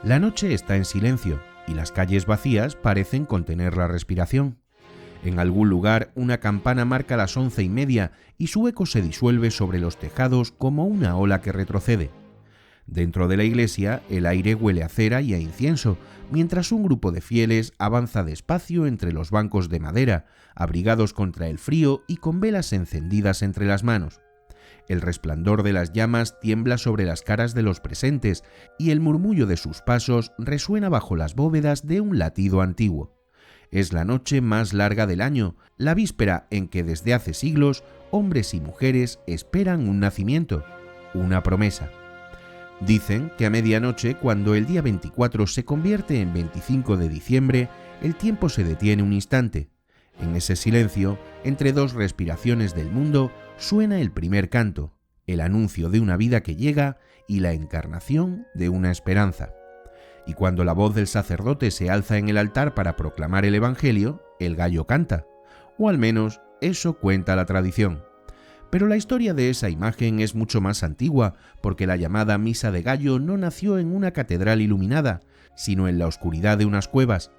La noche está en silencio y las calles vacías parecen contener la respiración. En algún lugar una campana marca las 11:30 y su eco se disuelve sobre los tejados como una ola que retrocede. Dentro de la iglesia el aire huele a cera y a incienso, mientras un grupo de fieles avanza despacio entre los bancos de madera, abrigados contra el frío y con velas encendidas entre las manos. El resplandor de las llamas tiembla sobre las caras de los presentes y el murmullo de sus pasos resuena bajo las bóvedas de un latido antiguo. Es la noche más larga del año, la víspera en que desde hace siglos hombres y mujeres esperan un nacimiento, una promesa. Dicen que a medianoche, cuando el día 24 se convierte en 25 de diciembre, el tiempo se detiene un instante. En ese silencio, entre dos respiraciones del mundo, suena el primer canto, el anuncio de una vida que llega y la encarnación de una esperanza. Y cuando la voz del sacerdote se alza en el altar para proclamar el Evangelio, el gallo canta, o al menos eso cuenta la tradición. Pero la historia de esa imagen es mucho más antigua, porque la llamada misa de gallo no nació en una catedral iluminada, sino en la oscuridad de unas cuevas.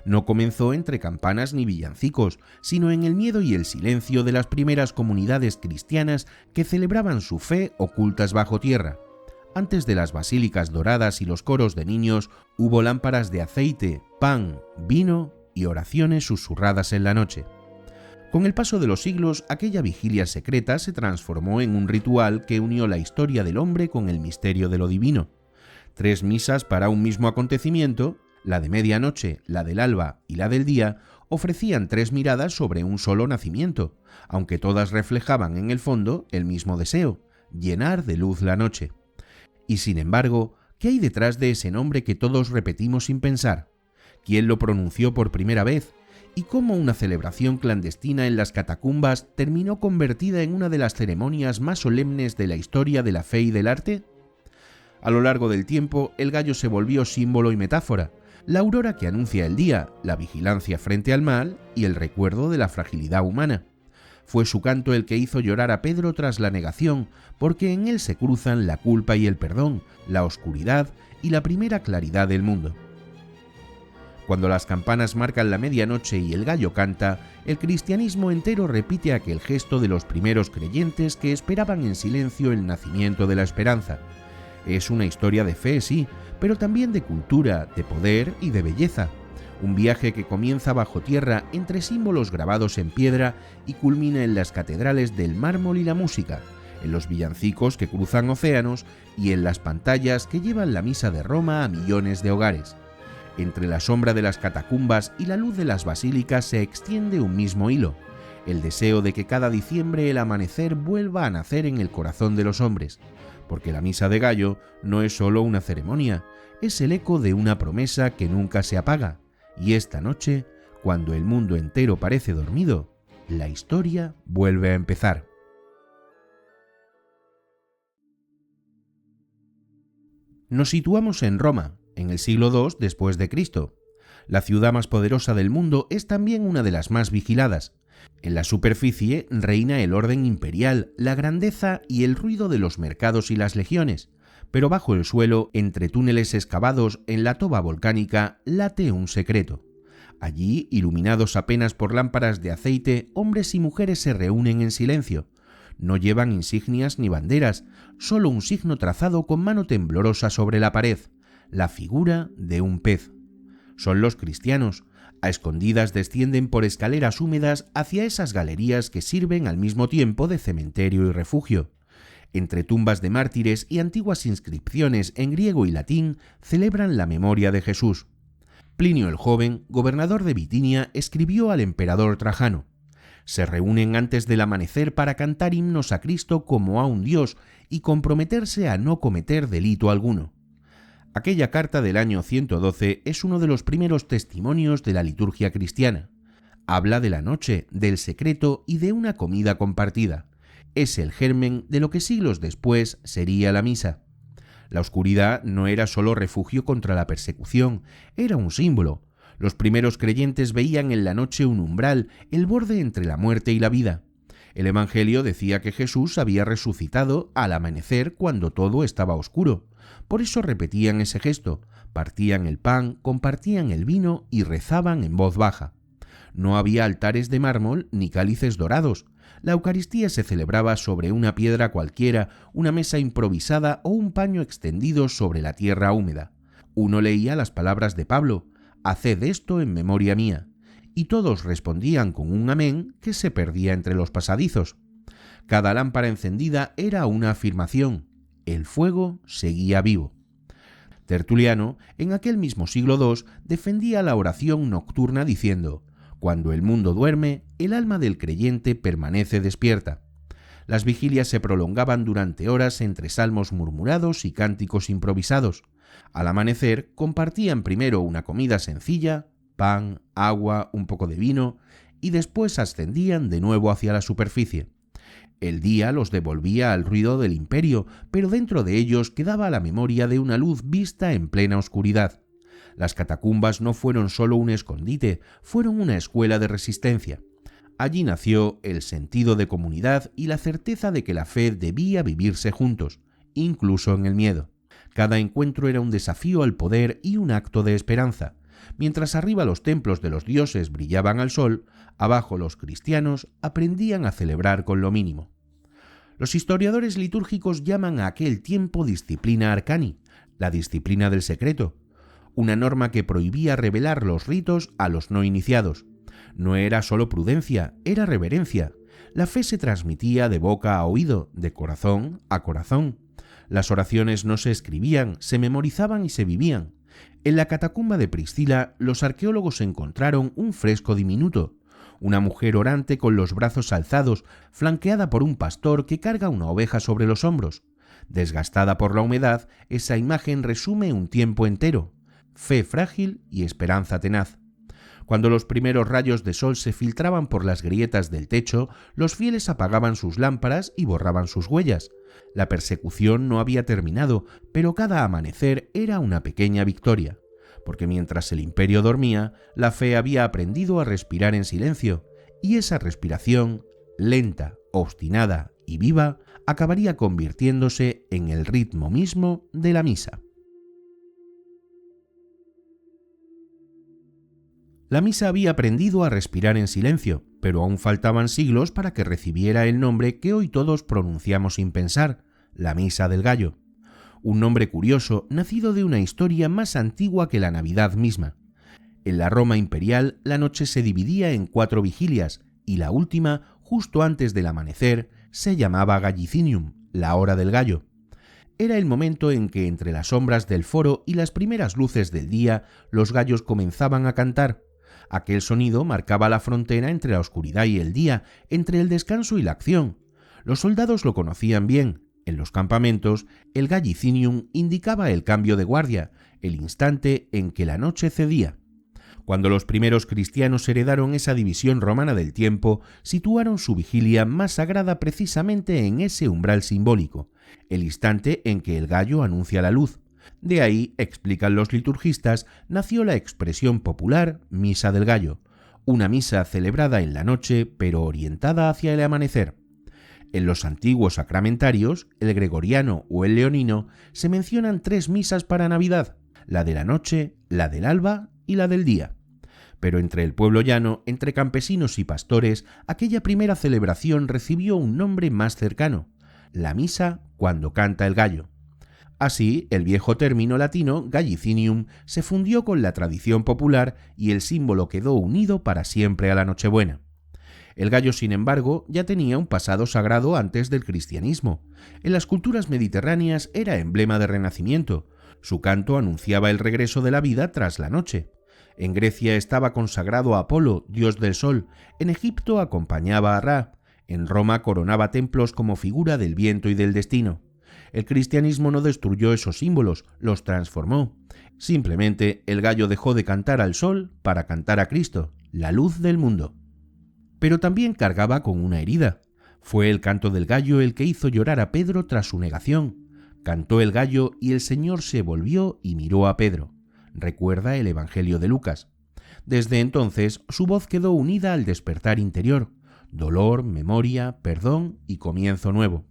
No comenzó entre campanas ni villancicos, sino en el miedo y el silencio de las primeras comunidades cristianas que celebraban su fe ocultas bajo tierra. Antes de las basílicas doradas y los coros de niños, hubo lámparas de aceite, pan, vino y oraciones susurradas en la noche. Con el paso de los siglos, aquella vigilia secreta se transformó en un ritual que unió la historia del hombre con el misterio de lo divino. 3 misas para un mismo acontecimiento, la de medianoche, la del alba y la del día, ofrecían 3 miradas sobre un solo nacimiento, aunque todas reflejaban en el fondo el mismo deseo, llenar de luz la noche. Y sin embargo, ¿qué hay detrás de ese nombre que todos repetimos sin pensar? ¿Quién lo pronunció por primera vez? ¿Y cómo una celebración clandestina en las catacumbas terminó convertida en una de las ceremonias más solemnes de la historia de la fe y del arte? A lo largo del tiempo, el gallo se volvió símbolo y metáfora, la aurora que anuncia el día, la vigilancia frente al mal y el recuerdo de la fragilidad humana. Fue su canto el que hizo llorar a Pedro tras la negación, porque en él se cruzan la culpa y el perdón, la oscuridad y la primera claridad del mundo. Cuando las campanas marcan la medianoche y el gallo canta, el cristianismo entero repite aquel gesto de los primeros creyentes que esperaban en silencio el nacimiento de la esperanza. Es una historia de fe, sí, pero también de cultura, de poder y de belleza. Un viaje que comienza bajo tierra entre símbolos grabados en piedra y culmina en las catedrales del mármol y la música, en los villancicos que cruzan océanos y en las pantallas que llevan la misa de Roma a millones de hogares. Entre la sombra de las catacumbas y la luz de las basílicas se extiende un mismo hilo, el deseo de que cada diciembre el amanecer vuelva a nacer en el corazón de los hombres, porque la misa de gallo no es solo una ceremonia, es el eco de una promesa que nunca se apaga, y esta noche, cuando el mundo entero parece dormido, la historia vuelve a empezar. Nos situamos en Roma, en el siglo II después de Cristo. La ciudad más poderosa del mundo es también una de las más vigiladas. En la superficie reina el orden imperial, la grandeza y el ruido de los mercados y las legiones, pero bajo el suelo, entre túneles excavados en la toba volcánica, late un secreto. Allí, iluminados apenas por lámparas de aceite, hombres y mujeres se reúnen en silencio. No llevan insignias ni banderas, solo un signo trazado con mano temblorosa sobre la pared, la figura de un pez. Son los cristianos. A escondidas descienden por escaleras húmedas hacia esas galerías que sirven al mismo tiempo de cementerio y refugio. Entre tumbas de mártires y antiguas inscripciones en griego y latín celebran la memoria de Jesús. Plinio el Joven, gobernador de Bitinia, escribió al emperador Trajano: se reúnen antes del amanecer para cantar himnos a Cristo como a un Dios y comprometerse a no cometer delito alguno. Aquella carta del año 112 es uno de los primeros testimonios de la liturgia cristiana. Habla de la noche, del secreto y de una comida compartida. Es el germen de lo que siglos después sería la misa. La oscuridad no era solo refugio contra la persecución, era un símbolo. Los primeros creyentes veían en la noche un umbral, el borde entre la muerte y la vida. El Evangelio decía que Jesús había resucitado al amanecer cuando todo estaba oscuro. Por eso repetían ese gesto, partían el pan, compartían el vino y rezaban en voz baja. No había altares de mármol ni cálices dorados. La Eucaristía se celebraba sobre una piedra cualquiera, una mesa improvisada o un paño extendido sobre la tierra húmeda. Uno leía las palabras de Pablo: «Haced esto en memoria mía», y todos respondían con un amén que se perdía entre los pasadizos. Cada lámpara encendida era una afirmación: el fuego seguía vivo. Tertuliano, en aquel mismo siglo II, defendía la oración nocturna diciendo: «Cuando el mundo duerme, el alma del creyente permanece despierta». Las vigilias se prolongaban durante horas entre salmos murmurados y cánticos improvisados. Al amanecer, compartían primero una comida sencilla, pan, agua, un poco de vino, y después ascendían de nuevo hacia la superficie. El día los devolvía al ruido del imperio, pero dentro de ellos quedaba la memoria de una luz vista en plena oscuridad. Las catacumbas no fueron solo un escondite, fueron una escuela de resistencia. Allí nació el sentido de comunidad y la certeza de que la fe debía vivirse juntos, incluso en el miedo. Cada encuentro era un desafío al poder y un acto de esperanza. Mientras arriba los templos de los dioses brillaban al sol, abajo los cristianos aprendían a celebrar con lo mínimo. Los historiadores litúrgicos llaman a aquel tiempo disciplina arcani, la disciplina del secreto, una norma que prohibía revelar los ritos a los no iniciados. No era solo prudencia, era reverencia. La fe se transmitía de boca a oído, de corazón a corazón. Las oraciones no se escribían, se memorizaban y se vivían. En la catacumba de Priscila, los arqueólogos encontraron un fresco diminuto, una mujer orante con los brazos alzados, flanqueada por un pastor que carga una oveja sobre los hombros. Desgastada por la humedad, esa imagen resume un tiempo entero: fe frágil y esperanza tenaz. Cuando los primeros rayos de sol se filtraban por las grietas del techo, los fieles apagaban sus lámparas y borraban sus huellas. La persecución no había terminado, pero cada amanecer era una pequeña victoria, porque mientras el imperio dormía, la fe había aprendido a respirar en silencio, y esa respiración, lenta, obstinada y viva, acabaría convirtiéndose en el ritmo mismo de la misa. La misa había aprendido a respirar en silencio, pero aún faltaban siglos para que recibiera el nombre que hoy todos pronunciamos sin pensar: la Misa del Gallo. Un nombre curioso, nacido de una historia más antigua que la Navidad misma. En la Roma imperial, la noche se dividía en 4 vigilias, y la última, justo antes del amanecer, se llamaba Gallicinium, la hora del gallo. Era el momento en que, entre las sombras del foro y las primeras luces del día, los gallos comenzaban a cantar. Aquel sonido marcaba la frontera entre la oscuridad y el día, entre el descanso y la acción. Los soldados lo conocían bien. En los campamentos, el gallicinium indicaba el cambio de guardia, el instante en que la noche cedía. Cuando los primeros cristianos heredaron esa división romana del tiempo, situaron su vigilia más sagrada precisamente en ese umbral simbólico, el instante en que el gallo anuncia la luz. De ahí, explican los liturgistas, nació la expresión popular Misa del Gallo, una misa celebrada en la noche pero orientada hacia el amanecer. En los antiguos sacramentarios, el gregoriano o el leonino, se mencionan 3 misas para Navidad: la de la noche, la del alba y la del día. Pero entre el pueblo llano, entre campesinos y pastores, aquella primera celebración recibió un nombre más cercano: la misa cuando canta el gallo. Así, el viejo término latino gallicinium se fundió con la tradición popular y el símbolo quedó unido para siempre a la Nochebuena. El gallo, sin embargo, ya tenía un pasado sagrado antes del cristianismo. En las culturas mediterráneas era emblema de renacimiento. Su canto anunciaba el regreso de la vida tras la noche. En Grecia estaba consagrado a Apolo, dios del sol. En Egipto acompañaba a Ra. En Roma coronaba templos como figura del viento y del destino. El cristianismo no destruyó esos símbolos, los transformó. Simplemente el gallo dejó de cantar al sol para cantar a Cristo, la luz del mundo. Pero también cargaba con una herida. Fue el canto del gallo el que hizo llorar a Pedro tras su negación. Cantó el gallo y el Señor se volvió y miró a Pedro. Recuerda el Evangelio de Lucas. Desde entonces su voz quedó unida al despertar interior, dolor, memoria, perdón y comienzo nuevo.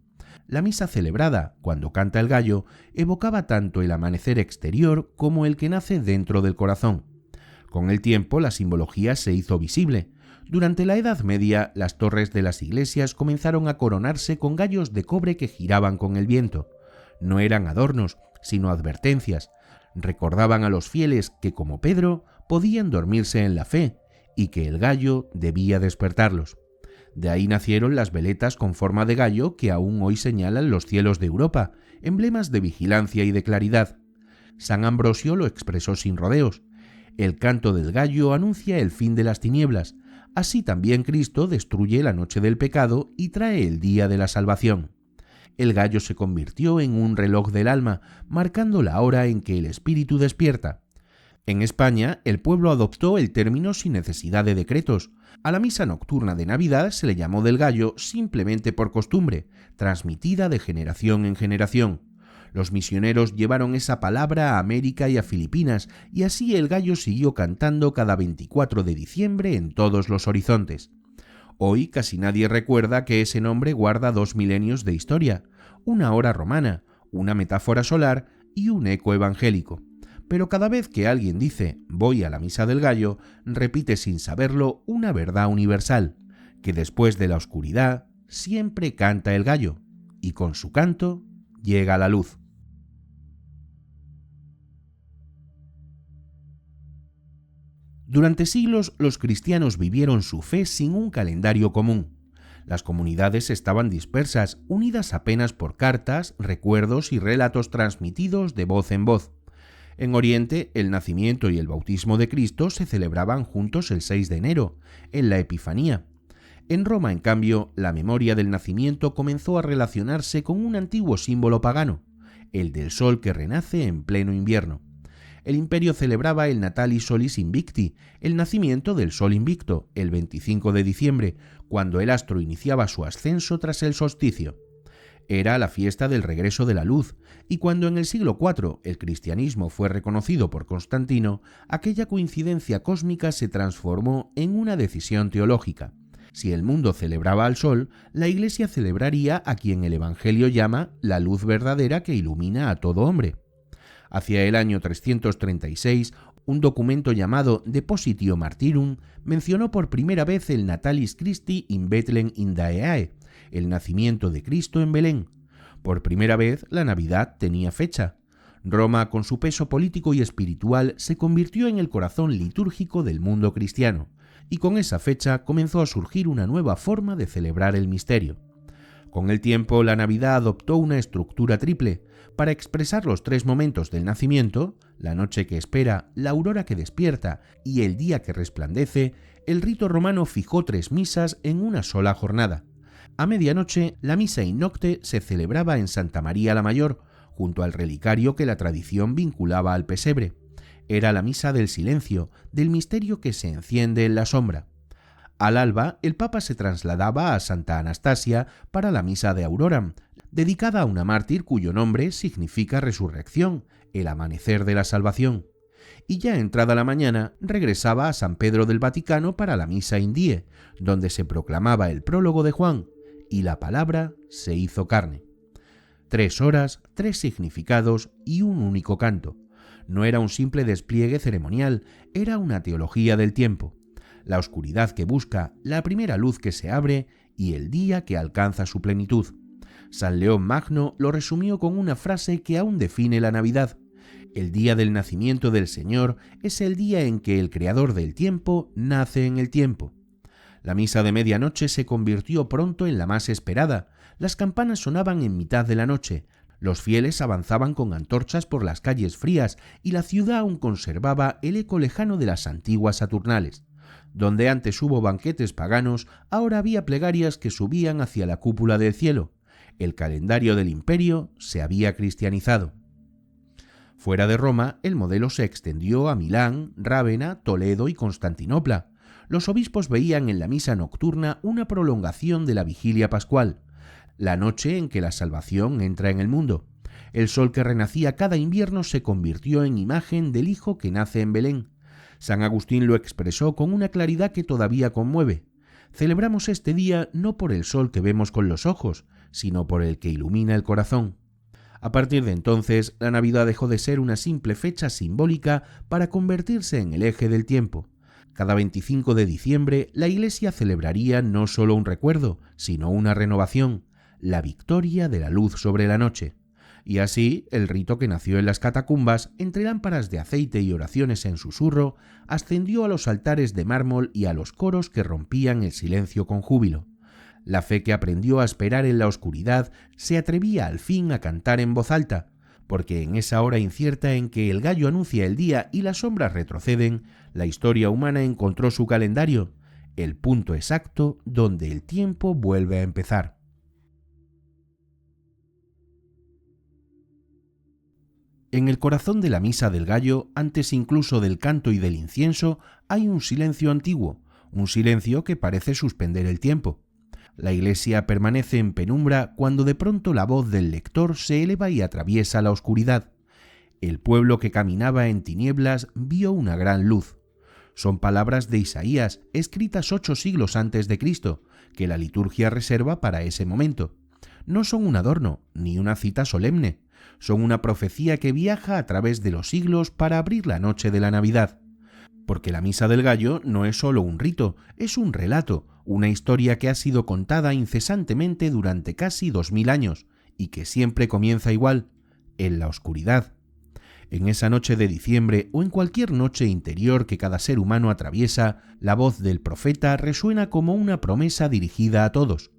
La misa celebrada cuando canta el gallo evocaba tanto el amanecer exterior como el que nace dentro del corazón. Con el tiempo la simbología se hizo visible. Durante la Edad Media, las torres de las iglesias comenzaron a coronarse con gallos de cobre que giraban con el viento. No eran adornos, sino advertencias. Recordaban a los fieles que, como Pedro, podían dormirse en la fe y que el gallo debía despertarlos. De ahí nacieron las veletas con forma de gallo que aún hoy señalan los cielos de Europa, emblemas de vigilancia y de claridad. San Ambrosio lo expresó sin rodeos. El canto del gallo anuncia el fin de las tinieblas. Así también Cristo destruye la noche del pecado y trae el día de la salvación. El gallo se convirtió en un reloj del alma, marcando la hora en que el espíritu despierta. En España, el pueblo adoptó el término sin necesidad de decretos. A la misa nocturna de Navidad se le llamó del gallo simplemente por costumbre, transmitida de generación en generación. Los misioneros llevaron esa palabra a América y a Filipinas, y así el gallo siguió cantando cada 24 de diciembre en todos los horizontes. Hoy casi nadie recuerda que ese nombre guarda 2 milenios de historia, una hora romana, una metáfora solar y un eco evangélico. Pero cada vez que alguien dice «voy a la misa del gallo», repite sin saberlo una verdad universal, que después de la oscuridad siempre canta el gallo, y con su canto llega la luz. Durante siglos los cristianos vivieron su fe sin un calendario común. Las comunidades estaban dispersas, unidas apenas por cartas, recuerdos y relatos transmitidos de voz en voz. En Oriente, el nacimiento y el bautismo de Cristo se celebraban juntos el 6 de enero, en la Epifanía. En Roma, en cambio, la memoria del nacimiento comenzó a relacionarse con un antiguo símbolo pagano, el del sol que renace en pleno invierno. El imperio celebraba el Natalis Solis Invicti, el nacimiento del sol invicto, el 25 de diciembre, cuando el astro iniciaba su ascenso tras el solsticio. Era la fiesta del regreso de la luz, y cuando en el siglo IV el cristianismo fue reconocido por Constantino, aquella coincidencia cósmica se transformó en una decisión teológica. Si el mundo celebraba al sol, la Iglesia celebraría a quien el Evangelio llama la luz verdadera que ilumina a todo hombre. Hacia el año 336, un documento llamado Depositio Martyrum mencionó por primera vez el Natalis Christi in Bethlehem in Daeae, el nacimiento de Cristo en Belén. Por primera vez la Navidad tenía fecha. Roma, con su peso político y espiritual, se convirtió en el corazón litúrgico del mundo cristiano, y con esa fecha comenzó a surgir una nueva forma de celebrar el misterio. Con el tiempo, la Navidad adoptó una estructura triple. Para expresar los 3 momentos del nacimiento, la noche que espera, la aurora que despierta y el día que resplandece, el rito romano fijó 3 misas en una sola jornada. A medianoche, la misa in nocte se celebraba en Santa María la Mayor, junto al relicario que la tradición vinculaba al pesebre. Era la misa del silencio, del misterio que se enciende en la sombra. Al alba, el Papa se trasladaba a Santa Anastasia para la misa de Aurora, dedicada a una mártir cuyo nombre significa resurrección, el amanecer de la salvación. Y ya entrada la mañana, regresaba a San Pedro del Vaticano para la misa in die, donde se proclamaba el prólogo de Juan, y la palabra se hizo carne. 3 horas, 3 significados y un único canto. No era un simple despliegue ceremonial, era una teología del tiempo. La oscuridad que busca, la primera luz que se abre y el día que alcanza su plenitud. San León Magno lo resumió con una frase que aún define la Navidad. El día del nacimiento del Señor es el día en que el Creador del tiempo nace en el tiempo. La misa de medianoche se convirtió pronto en la más esperada. Las campanas sonaban en mitad de la noche. Los fieles avanzaban con antorchas por las calles frías y la ciudad aún conservaba el eco lejano de las antiguas Saturnales. Donde antes hubo banquetes paganos, ahora había plegarias que subían hacia la cúpula del cielo. El calendario del imperio se había cristianizado. Fuera de Roma, el modelo se extendió a Milán, Rávena, Toledo y Constantinopla. Los obispos veían en la misa nocturna una prolongación de la vigilia pascual, la noche en que la salvación entra en el mundo. El sol que renacía cada invierno se convirtió en imagen del Hijo que nace en Belén. San Agustín lo expresó con una claridad que todavía conmueve. Celebramos este día no por el sol que vemos con los ojos, sino por el que ilumina el corazón. A partir de entonces, la Navidad dejó de ser una simple fecha simbólica para convertirse en el eje del tiempo. Cada 25 de diciembre, la Iglesia celebraría no solo un recuerdo, sino una renovación, la victoria de la luz sobre la noche. Y así, el rito que nació en las catacumbas, entre lámparas de aceite y oraciones en susurro, ascendió a los altares de mármol y a los coros que rompían el silencio con júbilo. La fe que aprendió a esperar en la oscuridad se atrevía al fin a cantar en voz alta, porque en esa hora incierta en que el gallo anuncia el día y las sombras retroceden, la historia humana encontró su calendario, el punto exacto donde el tiempo vuelve a empezar. En el corazón de la misa del gallo, antes incluso del canto y del incienso, hay un silencio antiguo, un silencio que parece suspender el tiempo. La Iglesia permanece en penumbra cuando de pronto la voz del lector se eleva y atraviesa la oscuridad. El pueblo que caminaba en tinieblas vio una gran luz. Son palabras de Isaías, escritas 8 siglos antes de Cristo, que la liturgia reserva para ese momento. No son un adorno, ni una cita solemne. Son una profecía que viaja a través de los siglos para abrir la noche de la Navidad. Porque la Misa del Gallo no es solo un rito, es un relato, una historia que ha sido contada incesantemente durante casi 2000 años y que siempre comienza igual, en la oscuridad. En esa noche de diciembre o en cualquier noche interior que cada ser humano atraviesa, la voz del profeta resuena como una promesa dirigida a todos.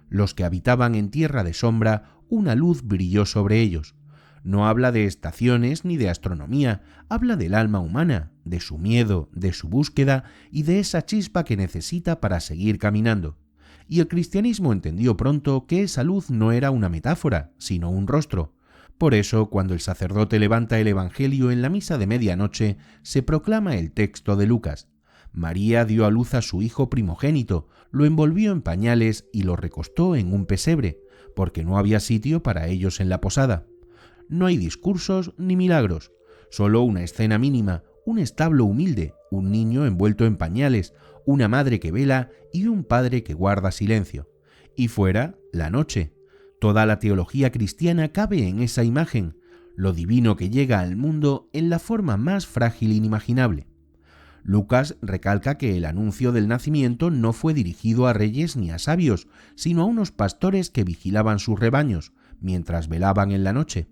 Los que habitaban en tierra de sombra, una luz brilló sobre ellos. No habla de estaciones ni de astronomía, habla del alma humana, de su miedo, de su búsqueda y de esa chispa que necesita para seguir caminando. Y el cristianismo entendió pronto que esa luz no era una metáfora, sino un rostro. Por eso, cuando el sacerdote levanta el Evangelio en la misa de medianoche, se proclama el texto de Lucas. María dio a luz a su hijo primogénito, lo envolvió en pañales y lo recostó en un pesebre, porque no había sitio para ellos en la posada. No hay discursos ni milagros, solo una escena mínima, un establo humilde, un niño envuelto en pañales, una madre que vela y un padre que guarda silencio. Y fuera, la noche. Toda la teología cristiana cabe en esa imagen, lo divino que llega al mundo en la forma más frágil inimaginable. Lucas recalca que el anuncio del nacimiento no fue dirigido a reyes ni a sabios, sino a unos pastores que vigilaban sus rebaños, mientras velaban en la noche.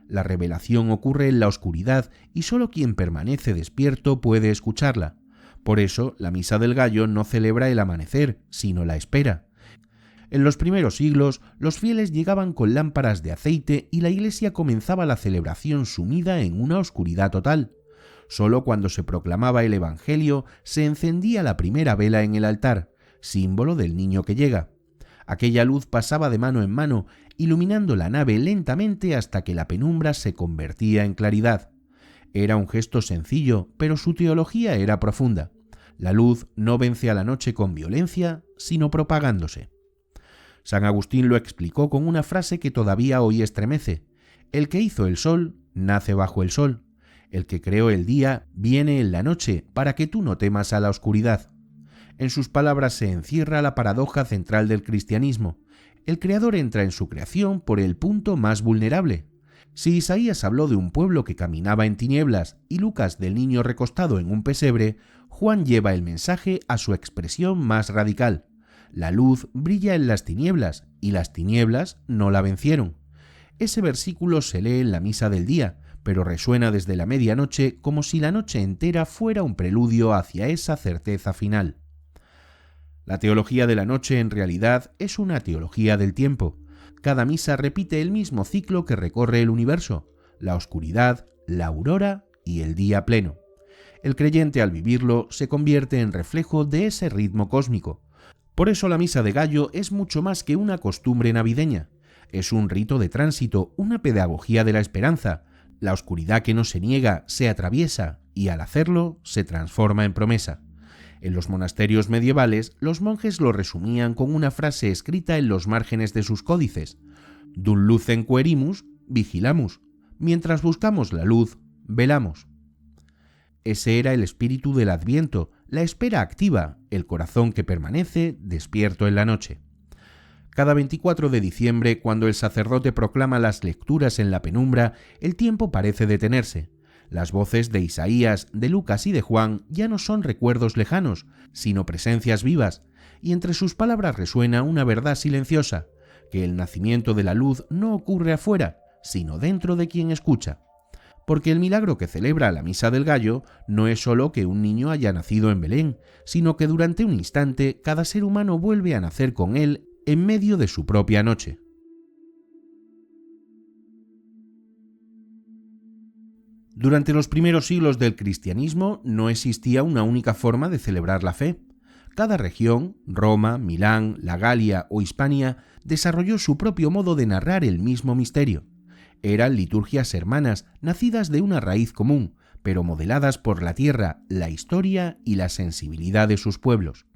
La revelación ocurre en la oscuridad y solo quien permanece despierto puede escucharla. Por eso, la Misa del Gallo no celebra el amanecer, sino la espera. En los primeros siglos, los fieles llegaban con lámparas de aceite y la Iglesia comenzaba la celebración sumida en una oscuridad total. Solo cuando se proclamaba el Evangelio se encendía la primera vela en el altar, símbolo del niño que llega. Aquella luz pasaba de mano en mano, iluminando la nave lentamente hasta que la penumbra se convertía en claridad. Era un gesto sencillo, pero su teología era profunda. La luz no vence a la noche con violencia, sino propagándose. San Agustín lo explicó con una frase que todavía hoy estremece. El que hizo el sol, nace bajo el sol. El que creó el día, viene en la noche, para que tú no temas a la oscuridad. En sus palabras se encierra la paradoja central del cristianismo. El Creador entra en su creación por el punto más vulnerable. Si Isaías habló de un pueblo que caminaba en tinieblas y Lucas del niño recostado en un pesebre, Juan lleva el mensaje a su expresión más radical. La luz brilla en las tinieblas y las tinieblas no la vencieron. Ese versículo se lee en la misa del día, pero resuena desde la medianoche como si la noche entera fuera un preludio hacia esa certeza final. La teología de la noche en realidad es una teología del tiempo. Cada misa repite el mismo ciclo que recorre el universo, la oscuridad, la aurora y el día pleno. El creyente al vivirlo se convierte en reflejo de ese ritmo cósmico. Por eso la Misa de Gallo es mucho más que una costumbre navideña. Es un rito de tránsito, una pedagogía de la esperanza. La oscuridad que no se niega se atraviesa y al hacerlo se transforma en promesa. En los monasterios medievales, los monjes lo resumían con una frase escrita en los márgenes de sus códices: Dum lucem querimus, vigilamus. Mientras buscamos la luz, velamos. Ese era el espíritu del Adviento, la espera activa, el corazón que permanece despierto en la noche. Cada 24 de diciembre, cuando el sacerdote proclama las lecturas en la penumbra, el tiempo parece detenerse. Las voces de Isaías, de Lucas y de Juan ya no son recuerdos lejanos, sino presencias vivas, y entre sus palabras resuena una verdad silenciosa, que el nacimiento de la luz no ocurre afuera, sino dentro de quien escucha. Porque el milagro que celebra la Misa del Gallo no es solo que un niño haya nacido en Belén, sino que durante un instante cada ser humano vuelve a nacer con él en medio de su propia noche. Durante los primeros siglos del cristianismo no existía una única forma de celebrar la fe. Cada región, Roma, Milán, la Galia o Hispania, desarrolló su propio modo de narrar el mismo misterio. Eran liturgias hermanas, nacidas de una raíz común, pero modeladas por la tierra, la historia y la sensibilidad de sus pueblos.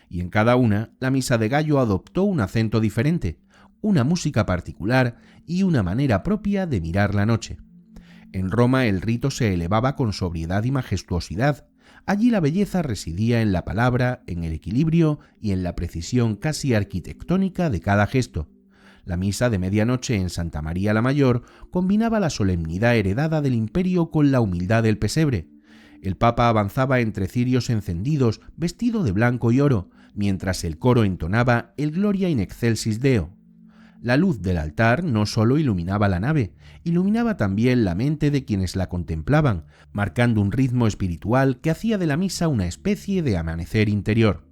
Y en cada una, la Misa de Gallo adoptó un acento diferente, una música particular y una manera propia de mirar la noche. En Roma el rito se elevaba con sobriedad y majestuosidad. Allí la belleza residía en la palabra, en el equilibrio y en la precisión casi arquitectónica de cada gesto. La misa de medianoche en Santa María la Mayor combinaba la solemnidad heredada del imperio con la humildad del pesebre. El Papa avanzaba entre cirios encendidos, vestido de blanco y oro, mientras el coro entonaba el Gloria in excelsis Deo. La luz del altar no solo iluminaba la nave, iluminaba también la mente de quienes la contemplaban, marcando un ritmo espiritual que hacía de la misa una especie de amanecer interior.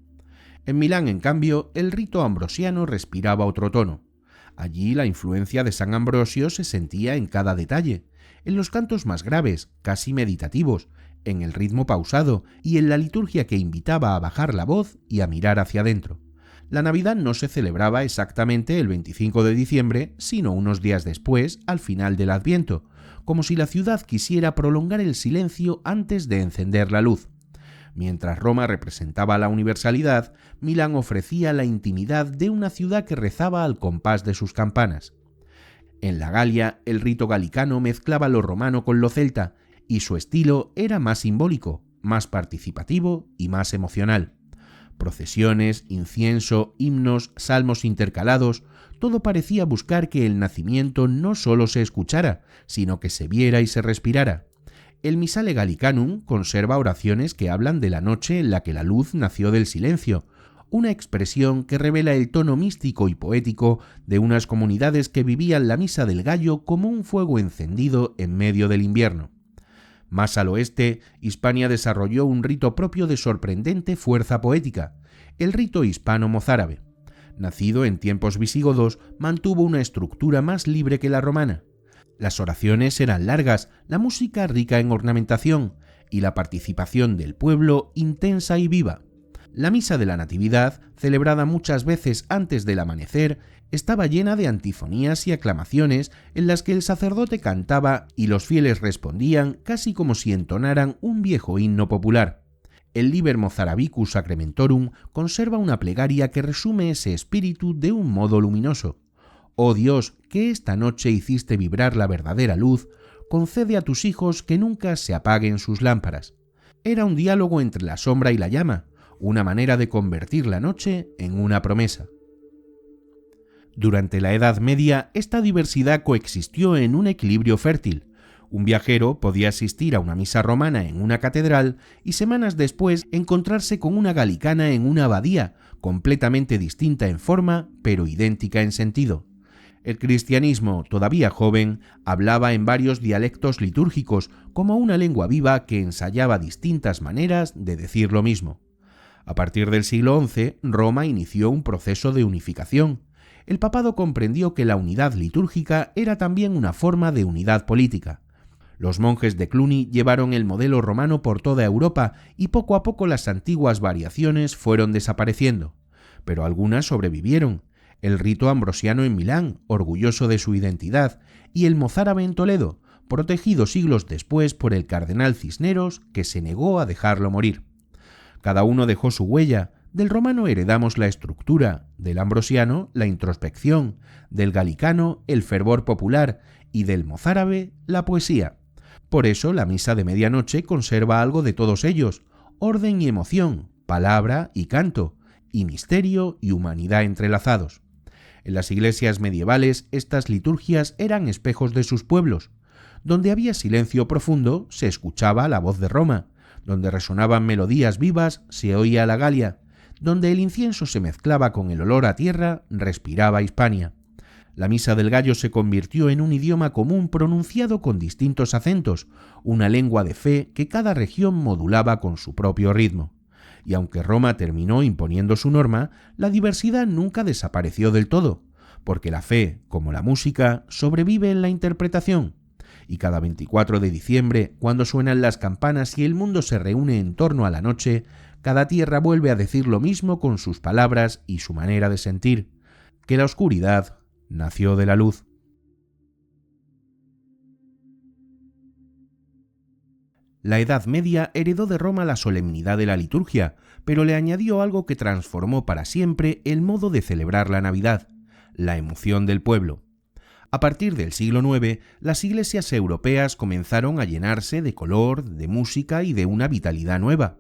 En Milán, en cambio, el rito ambrosiano respiraba otro tono. Allí la influencia de San Ambrosio se sentía en cada detalle, en los cantos más graves, casi meditativos, en el ritmo pausado y en la liturgia que invitaba a bajar la voz y a mirar hacia adentro. La Navidad no se celebraba exactamente el 25 de diciembre, sino unos días después, al final del Adviento, como si la ciudad quisiera prolongar el silencio antes de encender la luz. Mientras Roma representaba la universalidad, Milán ofrecía la intimidad de una ciudad que rezaba al compás de sus campanas. En la Galia, el rito galicano mezclaba lo romano con lo celta, y su estilo era más simbólico, más participativo y más emocional. Procesiones, incienso, himnos, salmos intercalados, todo parecía buscar que el nacimiento no solo se escuchara, sino que se viera y se respirara. El Missale Gallicanum conserva oraciones que hablan de la noche en la que la luz nació del silencio, una expresión que revela el tono místico y poético de unas comunidades que vivían la Misa del Gallo como un fuego encendido en medio del invierno. Más al oeste, Hispania desarrolló un rito propio de sorprendente fuerza poética, el rito hispano-mozárabe. Nacido en tiempos visigodos, mantuvo una estructura más libre que la romana. Las oraciones eran largas, la música rica en ornamentación y la participación del pueblo intensa y viva. La misa de la Natividad, celebrada muchas veces antes del amanecer, estaba llena de antifonías y aclamaciones en las que el sacerdote cantaba y los fieles respondían casi como si entonaran un viejo himno popular. El Liber Mozarabicus Sacramentorum conserva una plegaria que resume ese espíritu de un modo luminoso. Oh Dios, que esta noche hiciste vibrar la verdadera luz, concede a tus hijos que nunca se apaguen sus lámparas. Era un diálogo entre la sombra y la llama, una manera de convertir la noche en una promesa. Durante la Edad Media, esta diversidad coexistió en un equilibrio fértil. Un viajero podía asistir a una misa romana en una catedral y semanas después encontrarse con una galicana en una abadía, completamente distinta en forma, pero idéntica en sentido. El cristianismo, todavía joven, hablaba en varios dialectos litúrgicos, como una lengua viva que ensayaba distintas maneras de decir lo mismo. A partir del siglo XI, Roma inició un proceso de unificación. El papado comprendió que la unidad litúrgica era también una forma de unidad política. Los monjes de Cluny llevaron el modelo romano por toda Europa y poco a poco las antiguas variaciones fueron desapareciendo. Pero algunas sobrevivieron. El rito ambrosiano en Milán, orgulloso de su identidad, y el mozárabe en Toledo, protegido siglos después por el cardenal Cisneros, que se negó a dejarlo morir. Cada uno dejó su huella. Del romano heredamos la estructura, del ambrosiano la introspección, del galicano el fervor popular y del mozárabe la poesía. Por eso la misa de medianoche conserva algo de todos ellos: orden y emoción, palabra y canto, y misterio y humanidad entrelazados. En las iglesias medievales estas liturgias eran espejos de sus pueblos. Donde había silencio profundo se escuchaba la voz de Roma, donde resonaban melodías vivas se oía la Galia, donde el incienso se mezclaba con el olor a tierra respiraba Hispania. La misa del gallo se convirtió en un idioma común pronunciado con distintos acentos, una lengua de fe que cada región modulaba con su propio ritmo. Y aunque Roma terminó imponiendo su norma, la diversidad nunca desapareció del todo, porque la fe, como la música, sobrevive en la interpretación. Y cada 24 de diciembre, cuando suenan las campanas y el mundo se reúne en torno a la noche, cada tierra vuelve a decir lo mismo con sus palabras y su manera de sentir: que la oscuridad nació de la luz. La Edad Media heredó de Roma la solemnidad de la liturgia, pero le añadió algo que transformó para siempre el modo de celebrar la Navidad: la emoción del pueblo. A partir del siglo IX, las iglesias europeas comenzaron a llenarse de color, de música y de una vitalidad nueva.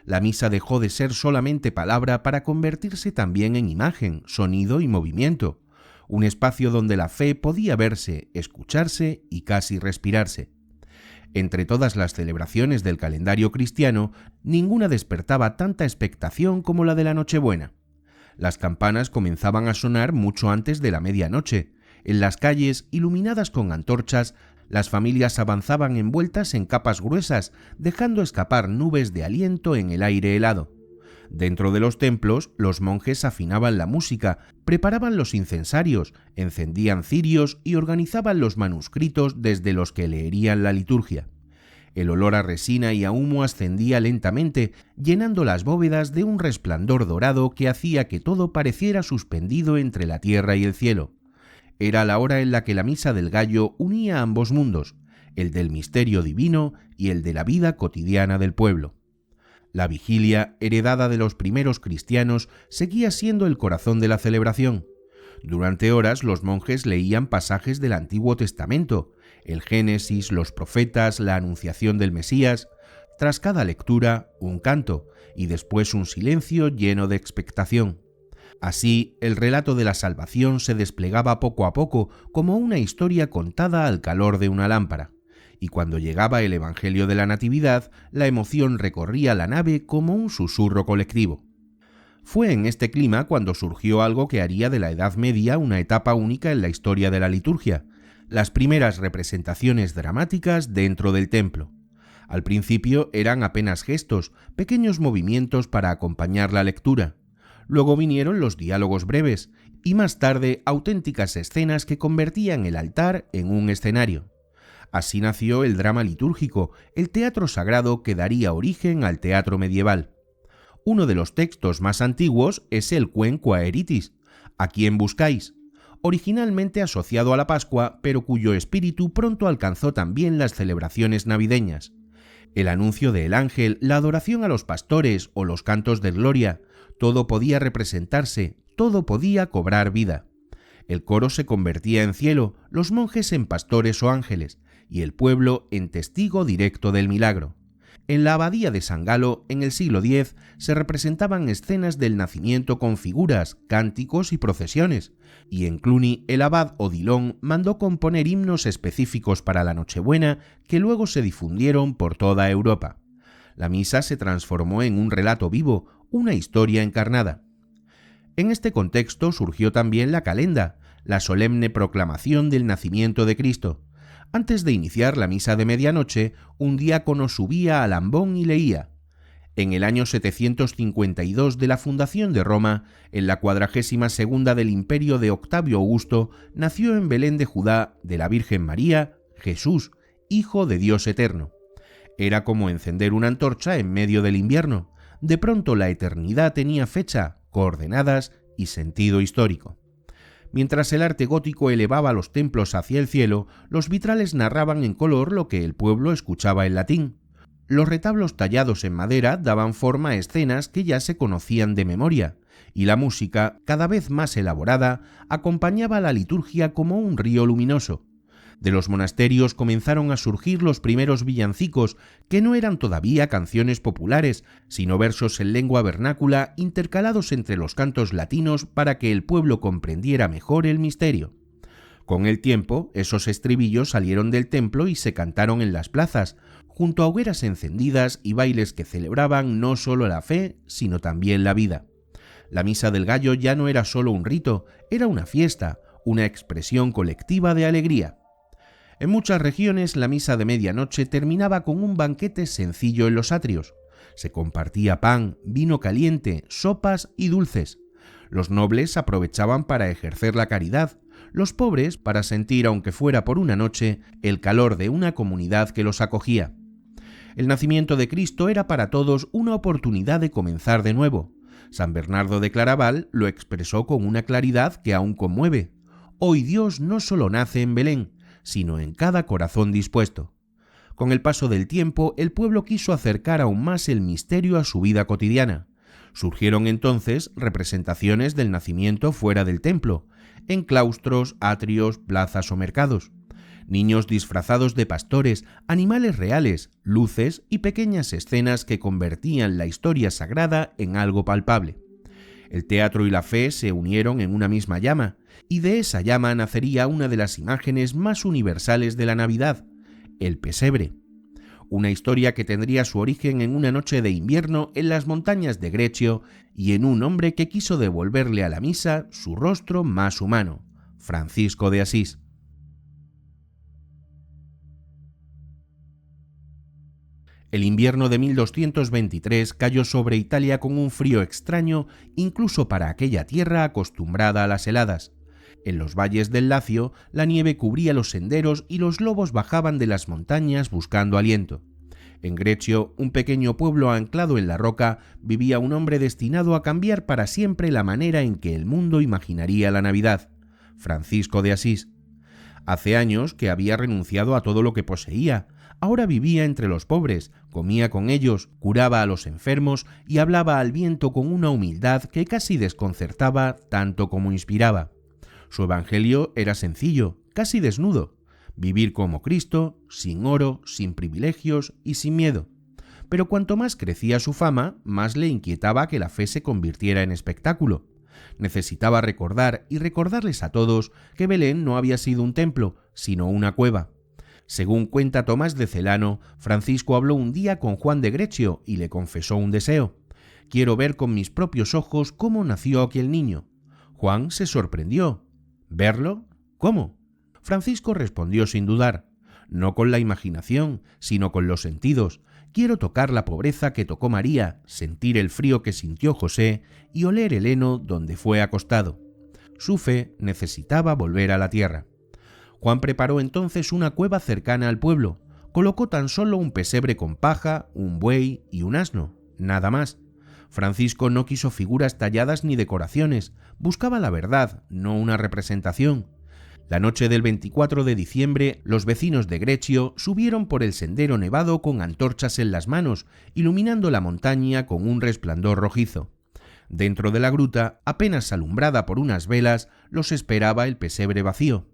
La misa dejó de ser solamente palabra para convertirse también en imagen, sonido y movimiento, un espacio donde la fe podía verse, escucharse y casi respirarse. Entre todas las celebraciones del calendario cristiano, ninguna despertaba tanta expectación como la de la Nochebuena. Las campanas comenzaban a sonar mucho antes de la medianoche. En las calles, iluminadas con antorchas, las familias avanzaban envueltas en capas gruesas, dejando escapar nubes de aliento en el aire helado. Dentro de los templos, los monjes afinaban la música, preparaban los incensarios, encendían cirios y organizaban los manuscritos desde los que leerían la liturgia. El olor a resina y a humo ascendía lentamente, llenando las bóvedas de un resplandor dorado que hacía que todo pareciera suspendido entre la tierra y el cielo. Era la hora en la que la misa del gallo unía ambos mundos, el del misterio divino y el de la vida cotidiana del pueblo. La vigilia, heredada de los primeros cristianos, seguía siendo el corazón de la celebración. Durante horas los monjes leían pasajes del Antiguo Testamento, el Génesis, los profetas, la anunciación del Mesías. Tras cada lectura, un canto, y después un silencio lleno de expectación. Así, el relato de la salvación se desplegaba poco a poco como una historia contada al calor de una lámpara. Y cuando llegaba el Evangelio de la Natividad, la emoción recorría la nave como un susurro colectivo. Fue en este clima cuando surgió algo que haría de la Edad Media una etapa única en la historia de la liturgia: las primeras representaciones dramáticas dentro del templo. Al principio eran apenas gestos, pequeños movimientos para acompañar la lectura. Luego vinieron los diálogos breves y más tarde auténticas escenas que convertían el altar en un escenario. Así nació el drama litúrgico, el teatro sagrado que daría origen al teatro medieval. Uno de los textos más antiguos es el Quen Quaeritis, ¿a quién buscáis?, originalmente asociado a la Pascua, pero cuyo espíritu pronto alcanzó también las celebraciones navideñas. El anuncio del ángel, la adoración a los pastores o los cantos de gloria, todo podía representarse, todo podía cobrar vida. El coro se convertía en cielo, los monjes en pastores o ángeles, y el pueblo en testigo directo del milagro. En la abadía de San Galo, en el siglo X, se representaban escenas del nacimiento con figuras, cánticos y procesiones, y en Cluny el abad Odilon mandó componer himnos específicos para la Nochebuena que luego se difundieron por toda Europa. La misa se transformó en un relato vivo, una historia encarnada. En este contexto surgió también la calenda, la solemne proclamación del nacimiento de Cristo. Antes de iniciar la misa de medianoche, un diácono subía al ambón y leía: en el año 752 de la fundación de Roma, en la 42ª del imperio de Octavio Augusto, nació en Belén de Judá, de la Virgen María, Jesús, Hijo de Dios eterno. Era como encender una antorcha en medio del invierno. De pronto la eternidad tenía fecha, coordenadas y sentido histórico. Mientras el arte gótico elevaba los templos hacia el cielo, los vitrales narraban en color lo que el pueblo escuchaba en latín. Los retablos tallados en madera daban forma a escenas que ya se conocían de memoria, y la música, cada vez más elaborada, acompañaba la liturgia como un río luminoso. De los monasterios comenzaron a surgir los primeros villancicos, que no eran todavía canciones populares, sino versos en lengua vernácula intercalados entre los cantos latinos para que el pueblo comprendiera mejor el misterio. Con el tiempo, esos estribillos salieron del templo y se cantaron en las plazas, junto a hogueras encendidas y bailes que celebraban no solo la fe, sino también la vida. La misa del gallo ya no era solo un rito, era una fiesta, una expresión colectiva de alegría. En muchas regiones la misa de medianoche terminaba con un banquete sencillo en los atrios. Se compartía pan, vino caliente, sopas y dulces. Los nobles aprovechaban para ejercer la caridad, los pobres para sentir, aunque fuera por una noche, el calor de una comunidad que los acogía. El nacimiento de Cristo era para todos una oportunidad de comenzar de nuevo. San Bernardo de Claraval lo expresó con una claridad que aún conmueve. Hoy Dios no solo nace en Belén, sino en cada corazón dispuesto. Con el paso del tiempo, el pueblo quiso acercar aún más el misterio a su vida cotidiana. Surgieron entonces representaciones del nacimiento fuera del templo, en claustros, atrios, plazas o mercados. Niños disfrazados de pastores, animales reales, luces y pequeñas escenas que convertían la historia sagrada en algo palpable. El teatro y la fe se unieron en una misma llama, y de esa llama nacería una de las imágenes más universales de la Navidad, el pesebre. Una historia que tendría su origen en una noche de invierno en las montañas de Greccio y en un hombre que quiso devolverle a la misa su rostro más humano, Francisco de Asís. El invierno de 1223 cayó sobre Italia con un frío extraño incluso para aquella tierra acostumbrada a las heladas. En los valles del Lacio, la nieve cubría los senderos y los lobos bajaban de las montañas buscando aliento. En Greccio, un pequeño pueblo anclado en la roca, vivía un hombre destinado a cambiar para siempre la manera en que el mundo imaginaría la Navidad, Francisco de Asís. Hace años que había renunciado a todo lo que poseía. Ahora vivía entre los pobres, comía con ellos, curaba a los enfermos y hablaba al viento con una humildad que casi desconcertaba tanto como inspiraba. Su evangelio era sencillo, casi desnudo: vivir como Cristo, sin oro, sin privilegios y sin miedo. Pero cuanto más crecía su fama, más le inquietaba que la fe se convirtiera en espectáculo. Necesitaba recordar y recordarles a todos que Belén no había sido un templo, sino una cueva. Según cuenta Tomás de Celano, Francisco habló un día con Juan de Greccio y le confesó un deseo: «Quiero ver con mis propios ojos cómo nació aquel niño». Juan se sorprendió. ¿Verlo? ¿Cómo? Francisco respondió sin dudar: «No con la imaginación, sino con los sentidos. Quiero tocar la pobreza que tocó María, sentir el frío que sintió José y oler el heno donde fue acostado». Su fe necesitaba volver a la tierra. Juan preparó entonces una cueva cercana al pueblo. Colocó tan solo un pesebre con paja, un buey y un asno, nada más. Francisco no quiso figuras talladas ni decoraciones, buscaba la verdad, no una representación. La noche del 24 de diciembre, los vecinos de Greccio subieron por el sendero nevado con antorchas en las manos, iluminando la montaña con un resplandor rojizo. Dentro de la gruta, apenas alumbrada por unas velas, los esperaba el pesebre vacío.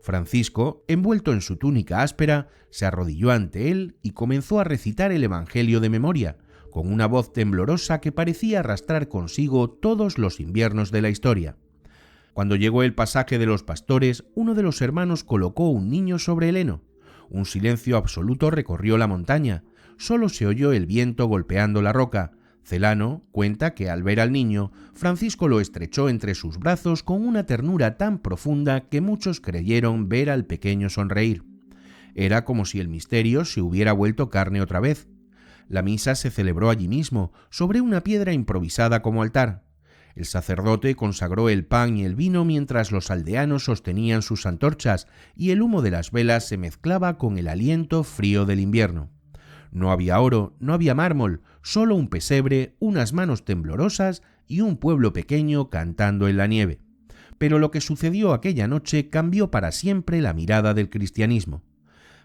Francisco, envuelto en su túnica áspera, se arrodilló ante él y comenzó a recitar el Evangelio de memoria, con una voz temblorosa que parecía arrastrar consigo todos los inviernos de la historia. Cuando llegó el pasaje de los pastores, uno de los hermanos colocó un niño sobre el heno. Un silencio absoluto recorrió la montaña. Solo se oyó el viento golpeando la roca. Celano cuenta que al ver al niño, Francisco lo estrechó entre sus brazos con una ternura tan profunda que muchos creyeron ver al pequeño sonreír. Era como si el misterio se hubiera vuelto carne otra vez. La misa se celebró allí mismo, sobre una piedra improvisada como altar. El sacerdote consagró el pan y el vino mientras los aldeanos sostenían sus antorchas y el humo de las velas se mezclaba con el aliento frío del invierno. No había oro, no había mármol, solo un pesebre, unas manos temblorosas y un pueblo pequeño cantando en la nieve. Pero lo que sucedió aquella noche cambió para siempre la mirada del cristianismo.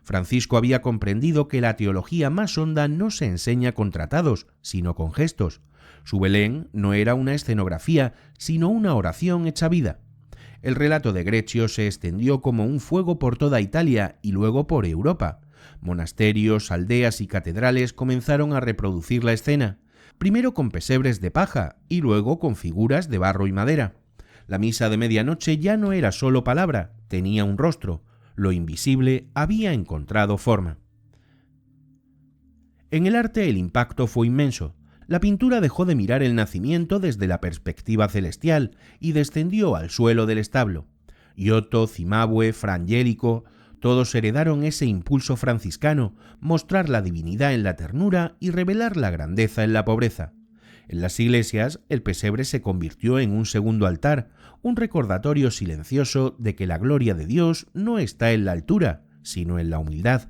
Francisco había comprendido que la teología más honda no se enseña con tratados, sino con gestos. Su Belén no era una escenografía, sino una oración hecha vida. El relato de Greccio se extendió como un fuego por toda Italia y luego por Europa. Monasterios, aldeas y catedrales comenzaron a reproducir la escena, primero con pesebres de paja y luego con figuras de barro y madera. La misa de medianoche ya no era solo palabra, tenía un rostro. Lo invisible había encontrado forma. En el arte el impacto fue inmenso. La pintura dejó de mirar el nacimiento desde la perspectiva celestial y descendió al suelo del establo. Giotto, Cimabue, Frangélico, todos heredaron ese impulso franciscano, mostrar la divinidad en la ternura y revelar la grandeza en la pobreza. En las iglesias, el pesebre se convirtió en un segundo altar, un recordatorio silencioso de que la gloria de Dios no está en la altura, sino en la humildad.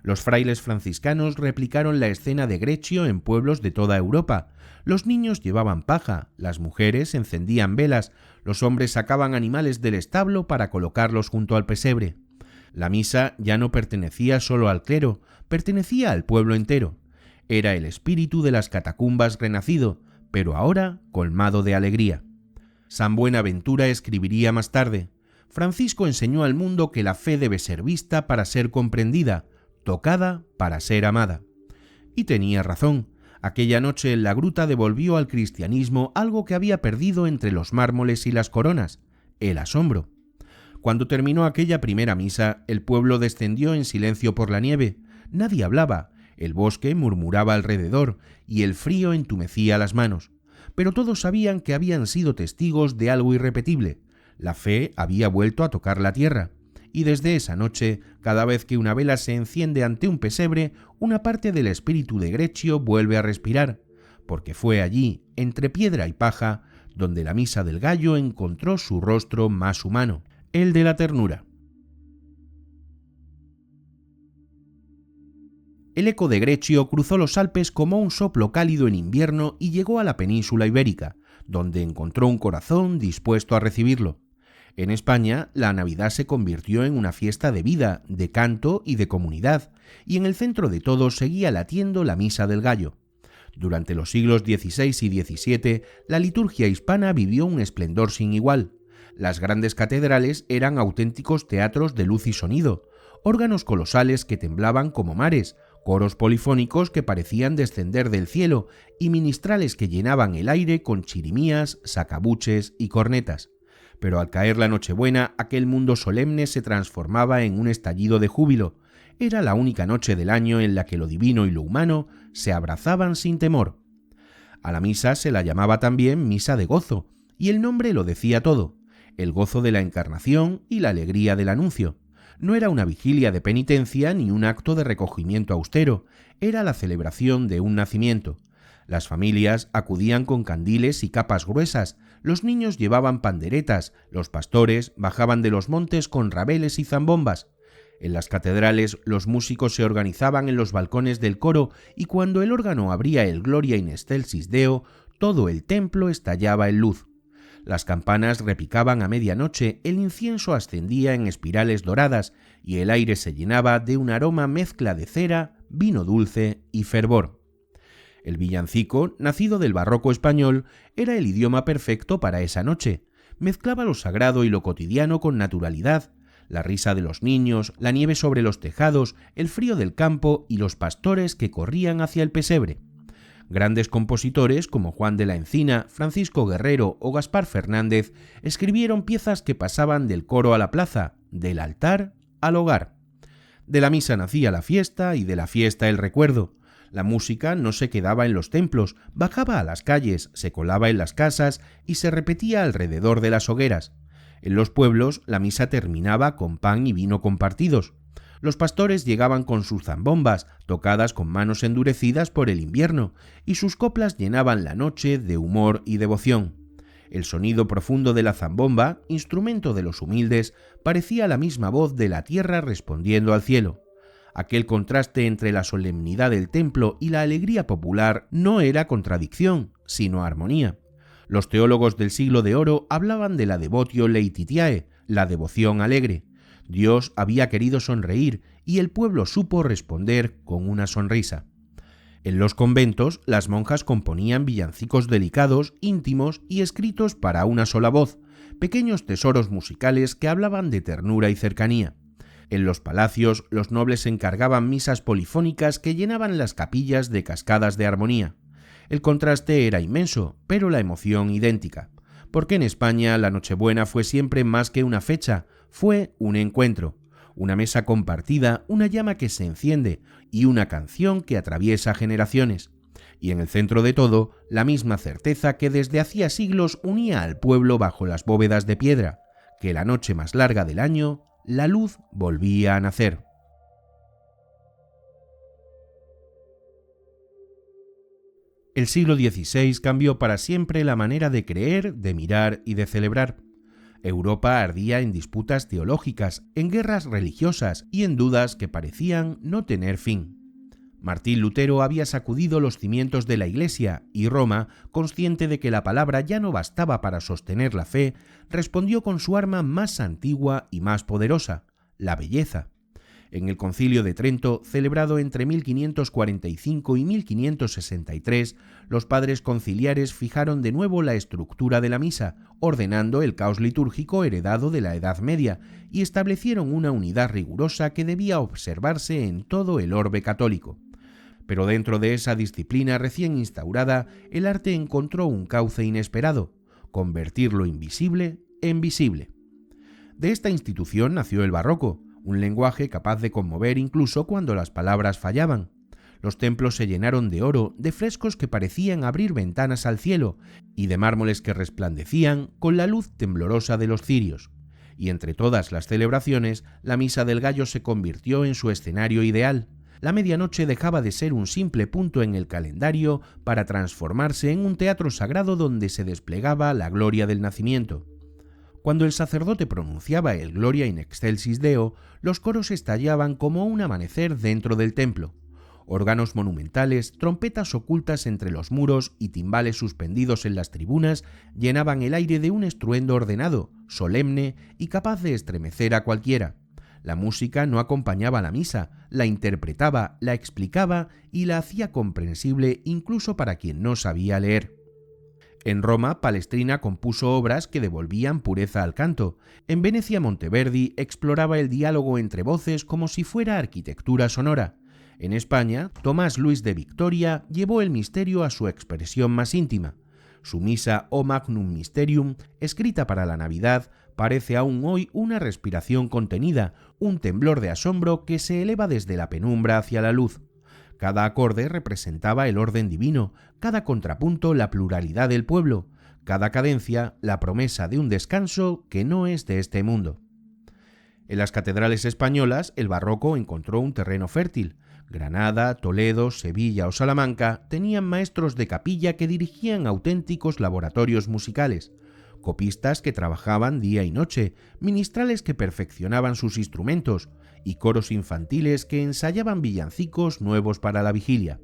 Los frailes franciscanos replicaron la escena de Greccio en pueblos de toda Europa. Los niños llevaban paja, las mujeres encendían velas, los hombres sacaban animales del establo para colocarlos junto al pesebre. La misa ya no pertenecía solo al clero, pertenecía al pueblo entero. Era el espíritu de las catacumbas renacido, pero ahora colmado de alegría. San Buenaventura escribiría más tarde: Francisco enseñó al mundo que la fe debe ser vista para ser comprendida, tocada para ser amada. Y tenía razón. Aquella noche en la gruta devolvió al cristianismo algo que había perdido entre los mármoles y las coronas: el asombro. Cuando terminó aquella primera misa, el pueblo descendió en silencio por la nieve. Nadie hablaba, el bosque murmuraba alrededor y el frío entumecía las manos. Pero todos sabían que habían sido testigos de algo irrepetible. La fe había vuelto a tocar la tierra. Y desde esa noche, cada vez que una vela se enciende ante un pesebre, una parte del espíritu de Greccio vuelve a respirar, porque fue allí, entre piedra y paja, donde la misa del gallo encontró su rostro más humano, el de la ternura. El eco de Greccio cruzó los Alpes como un soplo cálido en invierno y llegó a la península ibérica, donde encontró un corazón dispuesto a recibirlo. En España, la Navidad se convirtió en una fiesta de vida, de canto y de comunidad, y en el centro de todo seguía latiendo la Misa del Gallo. Durante los siglos XVI y XVII, la liturgia hispana vivió un esplendor sin igual. Las grandes catedrales eran auténticos teatros de luz y sonido, órganos colosales que temblaban como mares, coros polifónicos que parecían descender del cielo y ministrales que llenaban el aire con chirimías, sacabuches y cornetas. Pero al caer la Nochebuena, aquel mundo solemne se transformaba en un estallido de júbilo. Era la única noche del año en la que lo divino y lo humano se abrazaban sin temor. A la misa se la llamaba también misa de gozo, y el nombre lo decía todo: el gozo de la encarnación y la alegría del anuncio. No era una vigilia de penitencia ni un acto de recogimiento austero, era la celebración de un nacimiento. Las familias acudían con candiles y capas gruesas, los niños llevaban panderetas, los pastores bajaban de los montes con rabeles y zambombas. En las catedrales los músicos se organizaban en los balcones del coro y cuando el órgano abría el Gloria in excelsis Deo, todo el templo estallaba en luz. Las campanas repicaban a medianoche, el incienso ascendía en espirales doradas y el aire se llenaba de un aroma mezcla de cera, vino dulce y fervor. El villancico, nacido del barroco español, era el idioma perfecto para esa noche. Mezclaba lo sagrado y lo cotidiano con naturalidad, la risa de los niños, la nieve sobre los tejados, el frío del campo y los pastores que corrían hacia el pesebre. Grandes compositores como Juan de la Encina, Francisco Guerrero o Gaspar Fernández escribieron piezas que pasaban del coro a la plaza, del altar al hogar. De la misa nacía la fiesta y de la fiesta el recuerdo. La música no se quedaba en los templos, bajaba a las calles, se colaba en las casas y se repetía alrededor de las hogueras. En los pueblos la misa terminaba con pan y vino compartidos. Los pastores llegaban con sus zambombas, tocadas con manos endurecidas por el invierno, y sus coplas llenaban la noche de humor y devoción. El sonido profundo de la zambomba, instrumento de los humildes, parecía la misma voz de la tierra respondiendo al cielo. Aquel contraste entre la solemnidad del templo y la alegría popular no era contradicción, sino armonía. Los teólogos del siglo de oro hablaban de la devotio laetitiae, la devoción alegre. Dios había querido sonreír y el pueblo supo responder con una sonrisa. En los conventos, las monjas componían villancicos delicados, íntimos y escritos para una sola voz, pequeños tesoros musicales que hablaban de ternura y cercanía. En los palacios, los nobles encargaban misas polifónicas que llenaban las capillas de cascadas de armonía. El contraste era inmenso, pero la emoción idéntica. Porque en España la Nochebuena fue siempre más que una fecha, fue un encuentro, una mesa compartida, una llama que se enciende y una canción que atraviesa generaciones. Y en el centro de todo, la misma certeza que desde hacía siglos unía al pueblo bajo las bóvedas de piedra, que la noche más larga del año, la luz volvía a nacer. El siglo XVI cambió para siempre la manera de creer, de mirar y de celebrar. Europa ardía en disputas teológicas, en guerras religiosas y en dudas que parecían no tener fin. Martín Lutero había sacudido los cimientos de la Iglesia y Roma, consciente de que la palabra ya no bastaba para sostener la fe, respondió con su arma más antigua y más poderosa, la belleza. En el Concilio de Trento, celebrado entre 1545 y 1563, los padres conciliares fijaron de nuevo la estructura de la misa, ordenando el caos litúrgico heredado de la Edad Media, y establecieron una unidad rigurosa que debía observarse en todo el orbe católico. Pero dentro de esa disciplina recién instaurada, el arte encontró un cauce inesperado: convertir lo invisible en visible. De esta institución nació el barroco, un lenguaje capaz de conmover incluso cuando las palabras fallaban. Los templos se llenaron de oro, de frescos que parecían abrir ventanas al cielo y de mármoles que resplandecían con la luz temblorosa de los cirios. Y entre todas las celebraciones, la Misa del Gallo se convirtió en su escenario ideal. La medianoche dejaba de ser un simple punto en el calendario para transformarse en un teatro sagrado donde se desplegaba la gloria del nacimiento. Cuando el sacerdote pronunciaba el Gloria in excelsis Deo, los coros estallaban como un amanecer dentro del templo. Órganos monumentales, trompetas ocultas entre los muros y timbales suspendidos en las tribunas llenaban el aire de un estruendo ordenado, solemne y capaz de estremecer a cualquiera. La música no acompañaba la misa, la interpretaba, la explicaba y la hacía comprensible incluso para quien no sabía leer. En Roma, Palestrina compuso obras que devolvían pureza al canto. En Venecia, Monteverdi exploraba el diálogo entre voces como si fuera arquitectura sonora. En España, Tomás Luis de Victoria llevó el misterio a su expresión más íntima. Su misa O Magnum Mysterium, escrita para la Navidad, parece aún hoy una respiración contenida, un temblor de asombro que se eleva desde la penumbra hacia la luz. Cada acorde representaba el orden divino, cada contrapunto la pluralidad del pueblo, cada cadencia la promesa de un descanso que no es de este mundo. En las catedrales españolas el barroco encontró un terreno fértil. Granada, Toledo, Sevilla o Salamanca tenían maestros de capilla que dirigían auténticos laboratorios musicales, copistas que trabajaban día y noche, ministrales que perfeccionaban sus instrumentos y coros infantiles que ensayaban villancicos nuevos para la vigilia.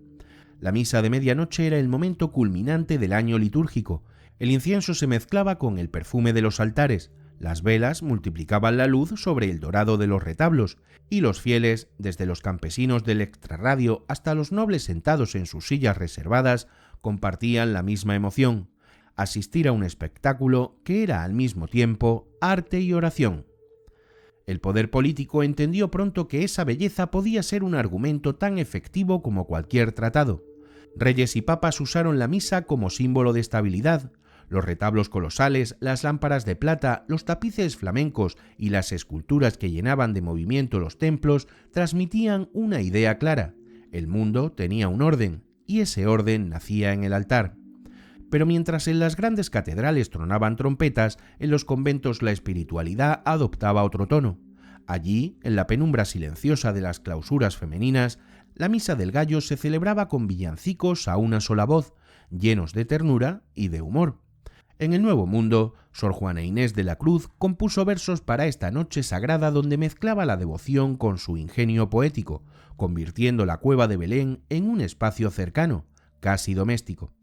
La misa de medianoche era el momento culminante del año litúrgico. El incienso se mezclaba con el perfume de los altares, las velas multiplicaban la luz sobre el dorado de los retablos, y los fieles, desde los campesinos del extrarradio hasta los nobles sentados en sus sillas reservadas, compartían la misma emoción: asistir a un espectáculo que era al mismo tiempo arte y oración. El poder político entendió pronto que esa belleza podía ser un argumento tan efectivo como cualquier tratado. Reyes y papas usaron la misa como símbolo de estabilidad. Los retablos colosales, las lámparas de plata, los tapices flamencos y las esculturas que llenaban de movimiento los templos transmitían una idea clara: el mundo tenía un orden, y ese orden nacía en el altar. Pero mientras en las grandes catedrales tronaban trompetas, en los conventos la espiritualidad adoptaba otro tono. Allí, en la penumbra silenciosa de las clausuras femeninas, la Misa del Gallo se celebraba con villancicos a una sola voz, llenos de ternura y de humor. En el Nuevo Mundo, Sor Juana Inés de la Cruz compuso versos para esta noche sagrada donde mezclaba la devoción con su ingenio poético, convirtiendo la cueva de Belén en un espacio cercano, casi doméstico.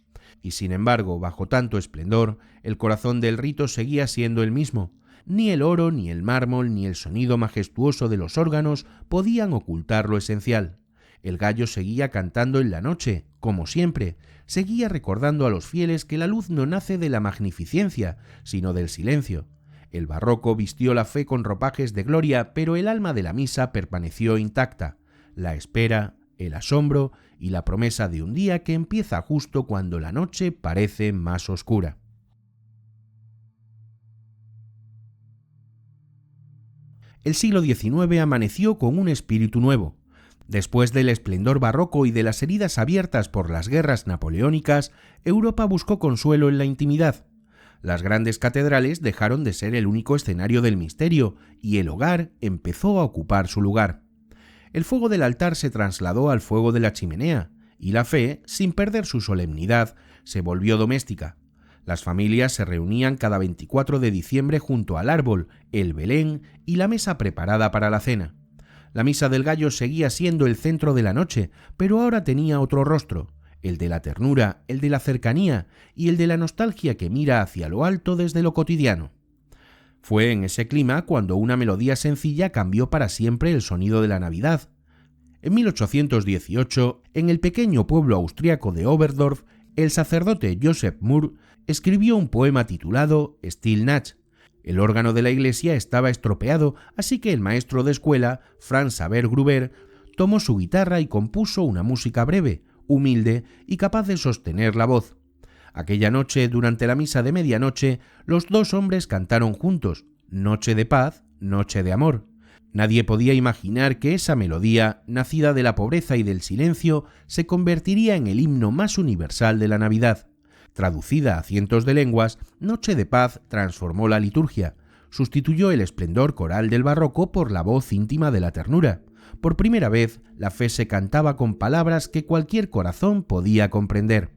Y sin embargo, bajo tanto esplendor, el corazón del rito seguía siendo el mismo. Ni el oro, ni el mármol, ni el sonido majestuoso de los órganos podían ocultar lo esencial. El gallo seguía cantando en la noche, como siempre, seguía recordando a los fieles que la luz no nace de la magnificencia, sino del silencio. El barroco vistió la fe con ropajes de gloria, pero el alma de la misa permaneció intacta: la espera, el asombro y la promesa de un día que empieza justo cuando la noche parece más oscura. El siglo XIX amaneció con un espíritu nuevo. Después del esplendor barroco y de las heridas abiertas por las guerras napoleónicas, Europa buscó consuelo en la intimidad. Las grandes catedrales dejaron de ser el único escenario del misterio y el hogar empezó a ocupar su lugar. El fuego del altar se trasladó al fuego de la chimenea y la fe, sin perder su solemnidad, se volvió doméstica. Las familias se reunían cada 24 de diciembre junto al árbol, el Belén y la mesa preparada para la cena. La misa del gallo seguía siendo el centro de la noche, pero ahora tenía otro rostro: el de la ternura, el de la cercanía y el de la nostalgia que mira hacia lo alto desde lo cotidiano. Fue en ese clima cuando una melodía sencilla cambió para siempre el sonido de la Navidad. En 1818, en el pequeño pueblo austriaco de Oberdorf, el sacerdote Joseph Mohr escribió un poema titulado Stille Nacht. El órgano de la iglesia estaba estropeado, así que el maestro de escuela, Franz Xaver Gruber, tomó su guitarra y compuso una música breve, humilde y capaz de sostener la voz. Aquella noche, durante la misa de medianoche, los dos hombres cantaron juntos: Noche de paz, noche de amor. Nadie podía imaginar que esa melodía, nacida de la pobreza y del silencio, se convertiría en el himno más universal de la Navidad. Traducida a cientos de lenguas, Noche de Paz transformó la liturgia, sustituyó el esplendor coral del barroco por la voz íntima de la ternura. Por primera vez, la fe se cantaba con palabras que cualquier corazón podía comprender.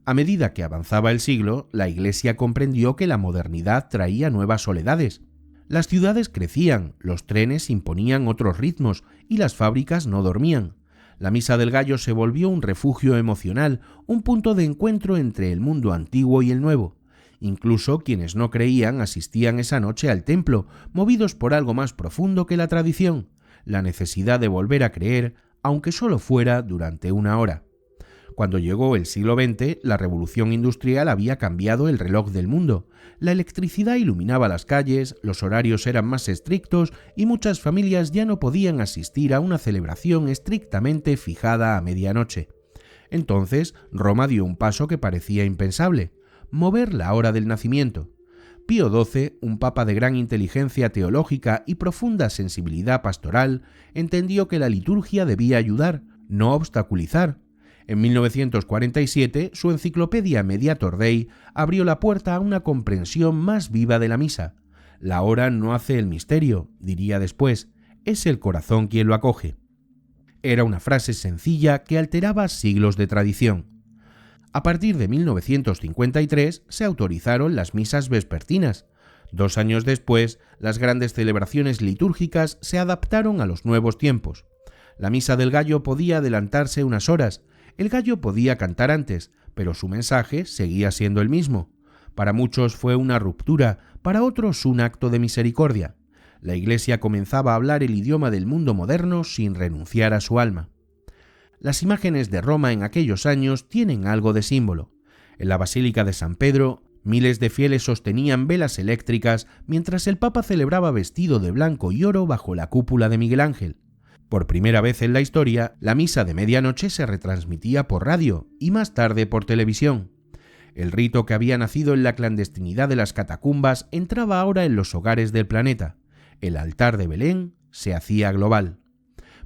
A medida que avanzaba el siglo, la Iglesia comprendió que la modernidad traía nuevas soledades. Las ciudades crecían, los trenes imponían otros ritmos y las fábricas no dormían. La misa del gallo se volvió un refugio emocional, un punto de encuentro entre el mundo antiguo y el nuevo. Incluso quienes no creían asistían esa noche al templo, movidos por algo más profundo que la tradición: la necesidad de volver a creer, aunque solo fuera durante una hora. Cuando llegó el siglo XX, la revolución industrial había cambiado el reloj del mundo. La electricidad iluminaba las calles, los horarios eran más estrictos y muchas familias ya no podían asistir a una celebración estrictamente fijada a medianoche. Entonces, Roma dio un paso que parecía impensable: mover la hora del nacimiento. Pío XII, un papa de gran inteligencia teológica y profunda sensibilidad pastoral, entendió que la liturgia debía ayudar, no obstaculizar. En 1947, su enciclopedia Mediator Dei abrió la puerta a una comprensión más viva de la misa. La hora no hace el misterio, diría después, es el corazón quien lo acoge. Era una frase sencilla que alteraba siglos de tradición. A partir de 1953 se autorizaron las misas vespertinas. 2 años después, las grandes celebraciones litúrgicas se adaptaron a los nuevos tiempos. La misa del gallo podía adelantarse unas horas. El gallo podía cantar antes, pero su mensaje seguía siendo el mismo. Para muchos fue una ruptura, para otros un acto de misericordia. La Iglesia comenzaba a hablar el idioma del mundo moderno sin renunciar a su alma. Las imágenes de Roma en aquellos años tienen algo de símbolo. En la Basílica de San Pedro, miles de fieles sostenían velas eléctricas mientras el Papa celebraba vestido de blanco y oro bajo la cúpula de Miguel Ángel. Por primera vez en la historia, la misa de medianoche se retransmitía por radio y más tarde por televisión. El rito que había nacido en la clandestinidad de las catacumbas entraba ahora en los hogares del planeta. El altar de Belén se hacía global.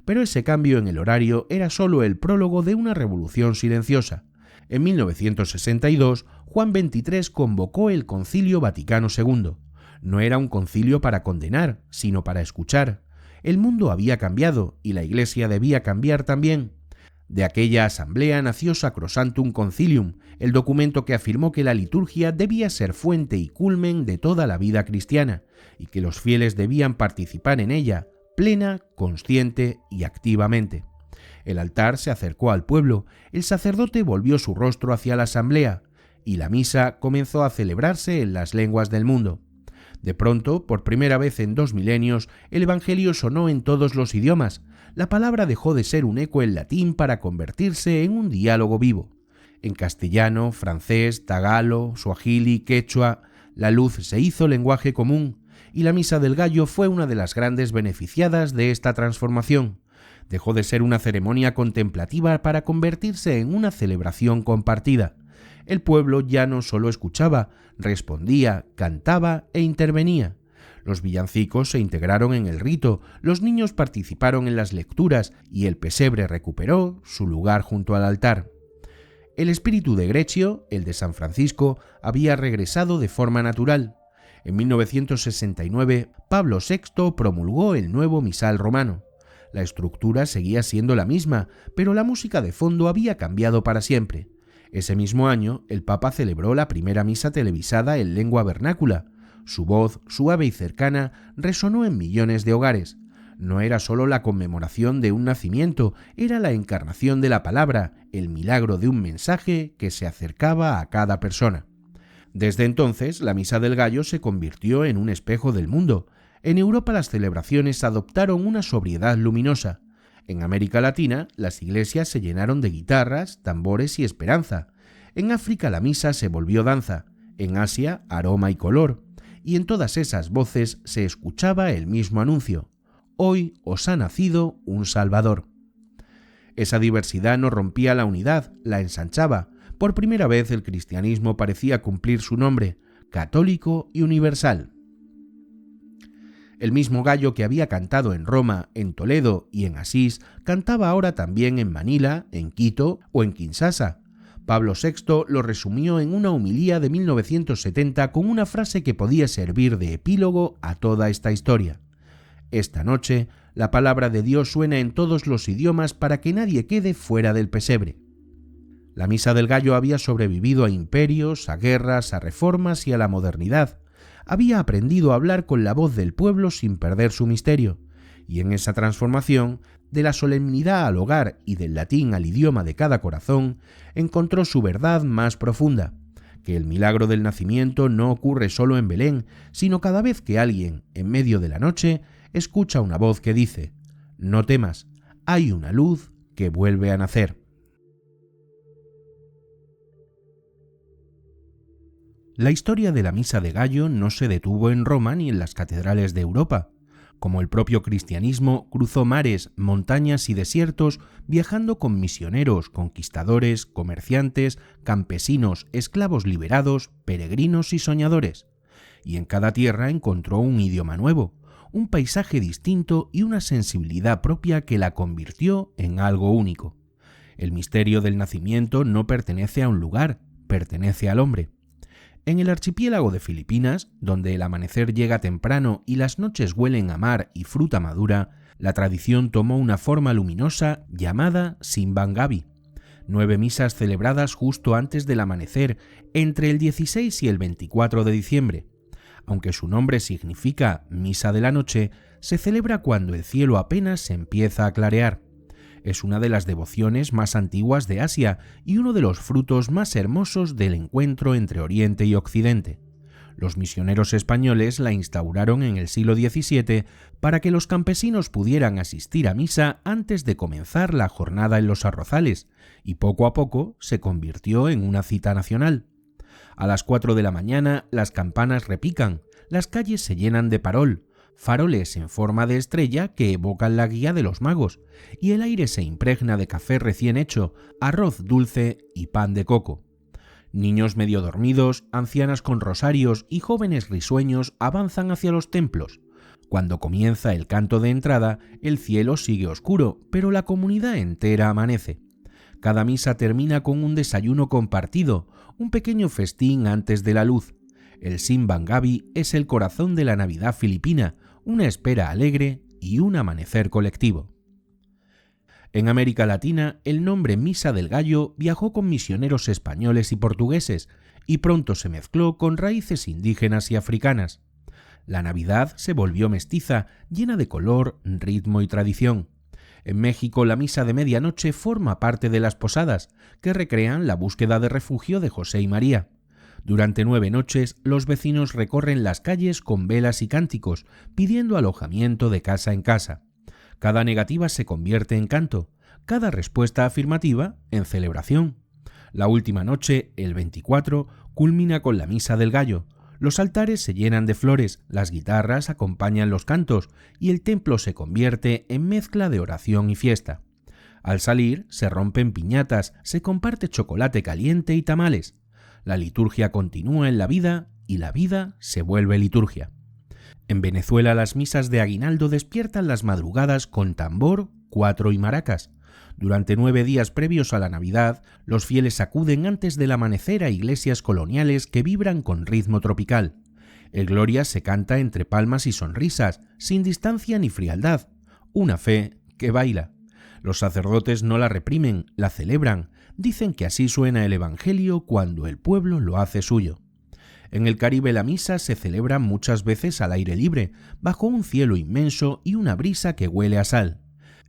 Pero ese cambio en el horario era solo el prólogo de una revolución silenciosa. En 1962, Juan XXIII convocó el Concilio Vaticano II. No era un concilio para condenar, sino para escuchar. El mundo había cambiado y la Iglesia debía cambiar también. De aquella asamblea nació Sacrosanctum Concilium, el documento que afirmó que la liturgia debía ser fuente y culmen de toda la vida cristiana y que los fieles debían participar en ella, plena, consciente y activamente. El altar se acercó al pueblo, el sacerdote volvió su rostro hacia la asamblea y la misa comenzó a celebrarse en las lenguas del mundo. De pronto, por primera vez en 2 milenios, el Evangelio sonó en todos los idiomas. la palabra dejó de ser un eco en latín para convertirse en un diálogo vivo. En castellano, francés, tagalo, suajili, quechua, la luz se hizo lenguaje común, y la Misa del Gallo fue una de las grandes beneficiadas de esta transformación. Dejó de ser una ceremonia contemplativa para convertirse en una celebración compartida. El pueblo ya no solo escuchaba, respondía, cantaba e intervenía. Los villancicos se integraron en el rito, los niños participaron en las lecturas y el pesebre recuperó su lugar junto al altar. El espíritu de Greccio, el de San Francisco, había regresado de forma natural. En 1969, Pablo VI promulgó el nuevo misal romano. La estructura seguía siendo la misma, pero la música de fondo había cambiado para siempre. Ese mismo año, el Papa celebró la primera misa televisada en lengua vernácula. Su voz, suave y cercana, resonó en millones de hogares. No era solo la conmemoración de un nacimiento, era la encarnación de la palabra, el milagro de un mensaje que se acercaba a cada persona. Desde entonces, la Misa del Gallo se convirtió en un espejo del mundo. En Europa las celebraciones adoptaron una sobriedad luminosa. En América Latina, las iglesias se llenaron de guitarras, tambores y esperanza. En África la misa se volvió danza. En Asia, aroma y color. Y en todas esas voces se escuchaba el mismo anuncio: hoy os ha nacido un Salvador. Esa diversidad no rompía la unidad, la ensanchaba. Por primera vez el cristianismo parecía cumplir su nombre, católico y universal. El mismo gallo que había cantado en Roma, en Toledo y en Asís, cantaba ahora también en Manila, en Quito o en Kinshasa. Pablo VI lo resumió en una homilía de 1970 con una frase que podía servir de epílogo a toda esta historia. Esta noche, la palabra de Dios suena en todos los idiomas para que nadie quede fuera del pesebre. La Misa del Gallo había sobrevivido a imperios, a guerras, a reformas y a la modernidad. Había aprendido a hablar con la voz del pueblo sin perder su misterio, y en esa transformación, de la solemnidad al hogar y del latín al idioma de cada corazón, encontró su verdad más profunda, que el milagro del nacimiento no ocurre solo en Belén, sino cada vez que alguien, en medio de la noche, escucha una voz que dice: no temas, hay una luz que vuelve a nacer. La historia de la Misa de Gallo no se detuvo en Roma ni en las catedrales de Europa. Como el propio cristianismo, cruzó mares, montañas y desiertos, viajando con misioneros, conquistadores, comerciantes, campesinos, esclavos liberados, peregrinos y soñadores. Y en cada tierra encontró un idioma nuevo, un paisaje distinto y una sensibilidad propia que la convirtió en algo único. El misterio del nacimiento no pertenece a un lugar, pertenece al hombre. En el archipiélago de Filipinas, donde el amanecer llega temprano y las noches huelen a mar y fruta madura, la tradición tomó una forma luminosa llamada Simbang Gabi. 9 misas celebradas justo antes del amanecer, entre el 16 y el 24 de diciembre. Aunque su nombre significa Misa de la Noche, se celebra cuando el cielo apenas se empieza a clarear. Es una de las devociones más antiguas de Asia y uno de los frutos más hermosos del encuentro entre Oriente y Occidente. Los misioneros españoles la instauraron en el siglo XVII para que los campesinos pudieran asistir a misa antes de comenzar la jornada en los arrozales, y poco a poco se convirtió en una cita nacional. A las 4 de la mañana las campanas repican, las calles se llenan de parol, faroles en forma de estrella que evocan la guía de los magos, y el aire se impregna de café recién hecho, arroz dulce y pan de coco. Niños medio dormidos, ancianas con rosarios y jóvenes risueños avanzan hacia los templos. Cuando comienza el canto de entrada, el cielo sigue oscuro, pero la comunidad entera amanece. Cada misa termina con un desayuno compartido, un pequeño festín antes de la luz. El Simbang Gabi es el corazón de la Navidad filipina, una espera alegre y un amanecer colectivo. En América Latina, el nombre Misa del Gallo viajó con misioneros españoles y portugueses y pronto se mezcló con raíces indígenas y africanas. La Navidad se volvió mestiza, llena de color, ritmo y tradición. En México, la misa de medianoche forma parte de las posadas, que recrean la búsqueda de refugio de José y María. Durante 9 noches, los vecinos recorren las calles con velas y cánticos, pidiendo alojamiento de casa en casa. Cada negativa se convierte en canto, cada respuesta afirmativa en celebración. La última noche, el 24, culmina con la Misa del Gallo. Los altares se llenan de flores, las guitarras acompañan los cantos y el templo se convierte en mezcla de oración y fiesta. Al salir, se rompen piñatas, se comparte chocolate caliente y tamales. La liturgia continúa en la vida y la vida se vuelve liturgia. En Venezuela las misas de aguinaldo despiertan las madrugadas con tambor, cuatro y maracas. Durante 9 días previos a la Navidad, los fieles acuden antes del amanecer a iglesias coloniales que vibran con ritmo tropical. El Gloria se canta entre palmas y sonrisas, sin distancia ni frialdad. Una fe que baila. Los sacerdotes no la reprimen, la celebran. Dicen que así suena el Evangelio cuando el pueblo lo hace suyo. En el Caribe la misa se celebra muchas veces al aire libre, bajo un cielo inmenso y una brisa que huele a sal.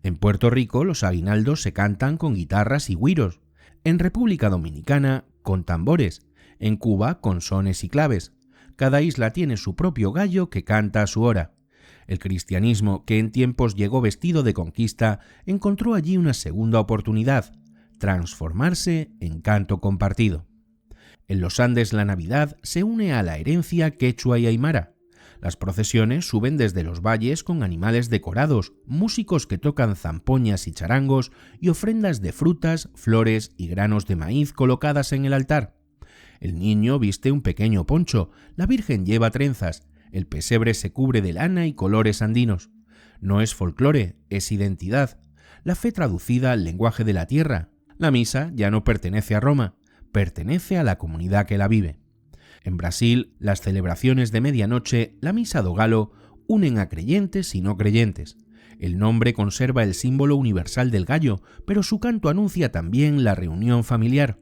En Puerto Rico los aguinaldos se cantan con guitarras y güiros. En República Dominicana con tambores. En Cuba con sones y claves. Cada isla tiene su propio gallo que canta a su hora. El cristianismo, que en tiempos llegó vestido de conquista, encontró allí una segunda oportunidad: transformarse en canto compartido. En los Andes la Navidad se une a la herencia quechua y aymara. Las procesiones suben desde los valles con animales decorados, músicos que tocan zampoñas y charangos y ofrendas de frutas, flores y granos de maíz colocadas en el altar. El niño viste un pequeño poncho, la Virgen lleva trenzas, el pesebre se cubre de lana y colores andinos. No es folclore, es identidad. La fe traducida al lenguaje de la tierra. La misa ya no pertenece a Roma, pertenece a la comunidad que la vive. En Brasil, las celebraciones de medianoche, la Misa do Galo, unen a creyentes y no creyentes. El nombre conserva el símbolo universal del gallo, pero su canto anuncia también la reunión familiar.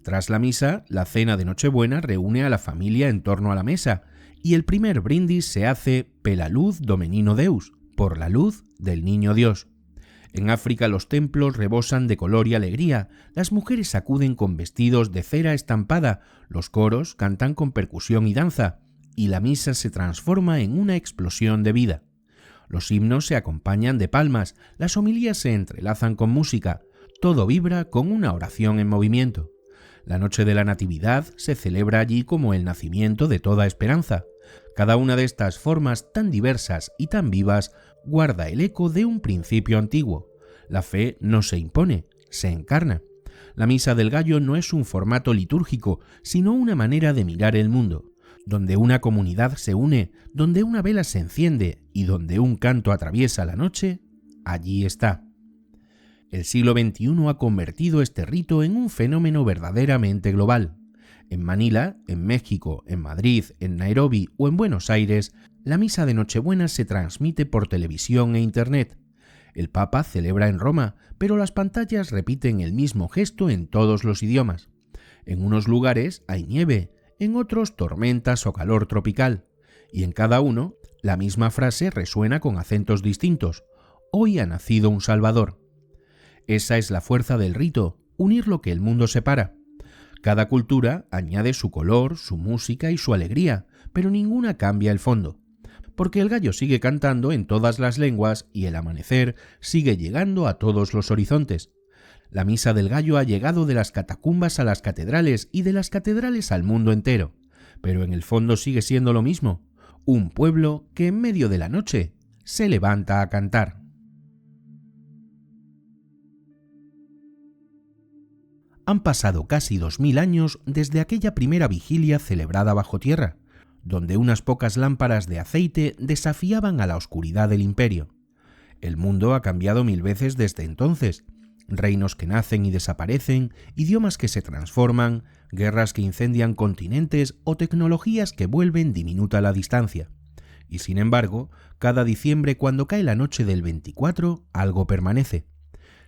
Tras la misa, la cena de Nochebuena reúne a la familia en torno a la mesa, y el primer brindis se hace "Pela luz do menino Deus", por la luz del niño Dios. En África los templos rebosan de color y alegría, las mujeres acuden con vestidos de cera estampada, los coros cantan con percusión y danza, y la misa se transforma en una explosión de vida. Los himnos se acompañan de palmas, las homilías se entrelazan con música, todo vibra con una oración en movimiento. La noche de la Natividad se celebra allí como el nacimiento de toda esperanza. Cada una de estas formas tan diversas y tan vivas guarda el eco de un principio antiguo. La fe no se impone, se encarna. La Misa del Gallo no es un formato litúrgico, sino una manera de mirar el mundo, donde una comunidad se une, donde una vela se enciende y donde un canto atraviesa la noche, allí está. El siglo XXI ha convertido este rito en un fenómeno verdaderamente global. En Manila, en México, en Madrid, en Nairobi o en Buenos Aires, la misa de Nochebuena se transmite por televisión e Internet. El Papa celebra en Roma, pero las pantallas repiten el mismo gesto en todos los idiomas. En unos lugares hay nieve, en otros tormentas o calor tropical, y en cada uno la misma frase resuena con acentos distintos: "Hoy ha nacido un Salvador". Esa es la fuerza del rito, unir lo que el mundo separa. Cada cultura añade su color, su música y su alegría, pero ninguna cambia el fondo, porque el gallo sigue cantando en todas las lenguas y el amanecer sigue llegando a todos los horizontes. La misa del gallo ha llegado de las catacumbas a las catedrales y de las catedrales al mundo entero, pero en el fondo sigue siendo lo mismo: un pueblo que en medio de la noche se levanta a cantar. Han pasado casi 2000 años desde aquella primera vigilia celebrada bajo tierra, donde unas pocas lámparas de aceite desafiaban a la oscuridad del imperio. El mundo ha cambiado 1000 veces desde entonces: reinos que nacen y desaparecen, idiomas que se transforman, guerras que incendian continentes o tecnologías que vuelven diminuta la distancia. Y sin embargo, cada diciembre, cuando cae la noche del 24, algo permanece.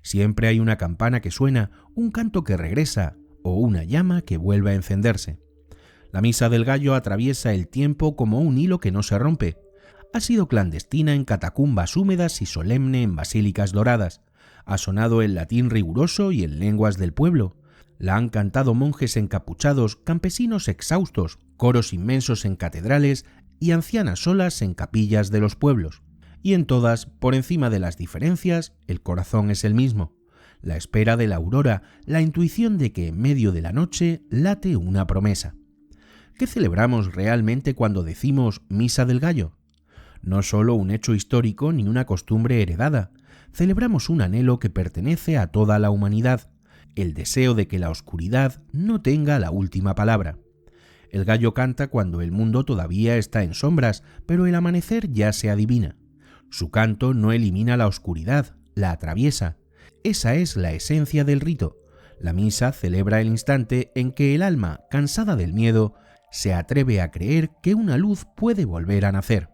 Siempre hay una campana que suena, un canto que regresa o una llama que vuelve a encenderse. La Misa del Gallo atraviesa el tiempo como un hilo que no se rompe. Ha sido clandestina en catacumbas húmedas y solemne en basílicas doradas. Ha sonado en latín riguroso y en lenguas del pueblo. La han cantado monjes encapuchados, campesinos exhaustos, coros inmensos en catedrales y ancianas solas en capillas de los pueblos. Y en todas, por encima de las diferencias, el corazón es el mismo. La espera de la aurora, la intuición de que en medio de la noche late una promesa. ¿Qué celebramos realmente cuando decimos Misa del Gallo? No solo un hecho histórico ni una costumbre heredada. Celebramos un anhelo que pertenece a toda la humanidad, el deseo de que la oscuridad no tenga la última palabra. El gallo canta cuando el mundo todavía está en sombras, pero el amanecer ya se adivina. Su canto no elimina la oscuridad, la atraviesa. Esa es la esencia del rito. La misa celebra el instante en que el alma, cansada del miedo, se atreve a creer que una luz puede volver a nacer.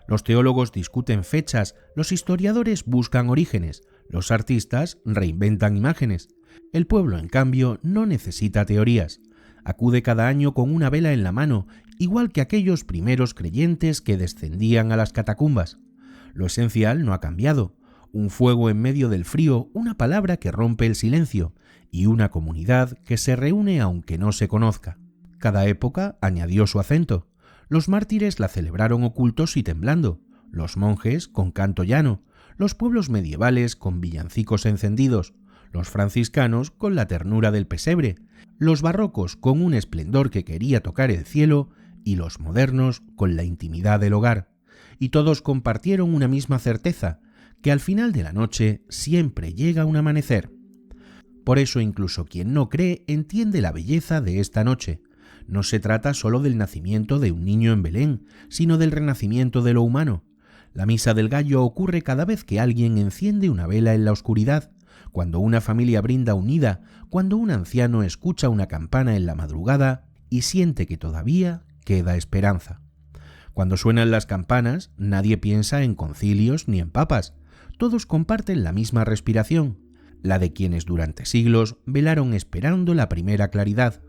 Los teólogos discuten fechas, los historiadores buscan orígenes, los artistas reinventan imágenes. El pueblo, en cambio, no necesita teorías. Acude cada año con una vela en la mano, igual que aquellos primeros creyentes que descendían a las catacumbas. Lo esencial no ha cambiado. Un fuego en medio del frío, una palabra que rompe el silencio, y una comunidad que se reúne aunque no se conozca. Cada época añadió su acento. Los mártires la celebraron ocultos y temblando, los monjes con canto llano, los pueblos medievales con villancicos encendidos, los franciscanos con la ternura del pesebre, los barrocos con un esplendor que quería tocar el cielo y los modernos con la intimidad del hogar. Y todos compartieron una misma certeza, que al final de la noche siempre llega un amanecer. Por eso incluso quien no cree entiende la belleza de esta noche. No se trata solo del nacimiento de un niño en Belén, sino del renacimiento de lo humano. La misa del gallo ocurre cada vez que alguien enciende una vela en la oscuridad, cuando una familia brinda unida, cuando un anciano escucha una campana en la madrugada y siente que todavía queda esperanza. Cuando suenan las campanas, nadie piensa en concilios ni en papas. Todos comparten la misma respiración, la de quienes durante siglos velaron esperando la primera claridad.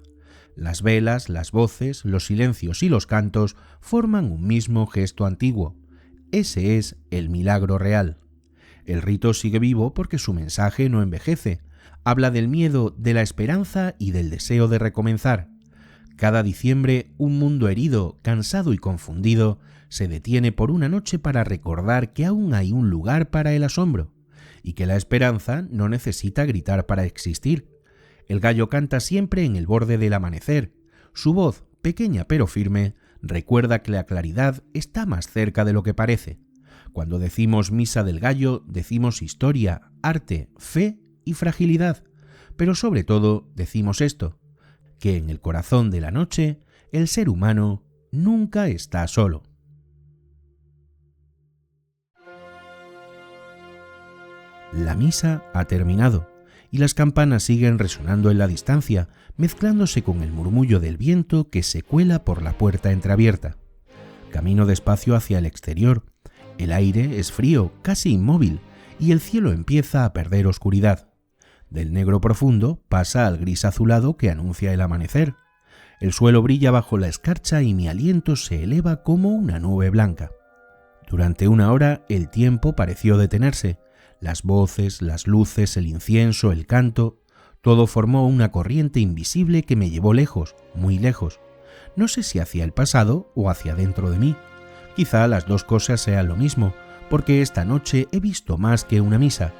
Las velas, las voces, los silencios y los cantos forman un mismo gesto antiguo. Ese es el milagro real. El rito sigue vivo porque su mensaje no envejece. Habla del miedo, de la esperanza y del deseo de recomenzar. Cada diciembre, un mundo herido, cansado y confundido se detiene por una noche para recordar que aún hay un lugar para el asombro y que la esperanza no necesita gritar para existir. El gallo canta siempre en el borde del amanecer. Su voz, pequeña pero firme, recuerda que la claridad está más cerca de lo que parece. Cuando decimos misa del gallo, decimos historia, arte, fe y fragilidad. Pero sobre todo decimos esto, que en el corazón de la noche, el ser humano nunca está solo. La misa ha terminado y las campanas siguen resonando en la distancia, mezclándose con el murmullo del viento que se cuela por la puerta entreabierta. Camino despacio hacia el exterior. El aire es frío, casi inmóvil, y el cielo empieza a perder oscuridad. Del negro profundo pasa al gris azulado que anuncia el amanecer. El suelo brilla bajo la escarcha y mi aliento se eleva como una nube blanca. Durante una hora el tiempo pareció detenerse. Las voces, las luces, el incienso, el canto, todo formó una corriente invisible que me llevó lejos, muy lejos. No sé si hacia el pasado o hacia dentro de mí. Quizá las dos cosas sean lo mismo, porque esta noche he visto más que una misa.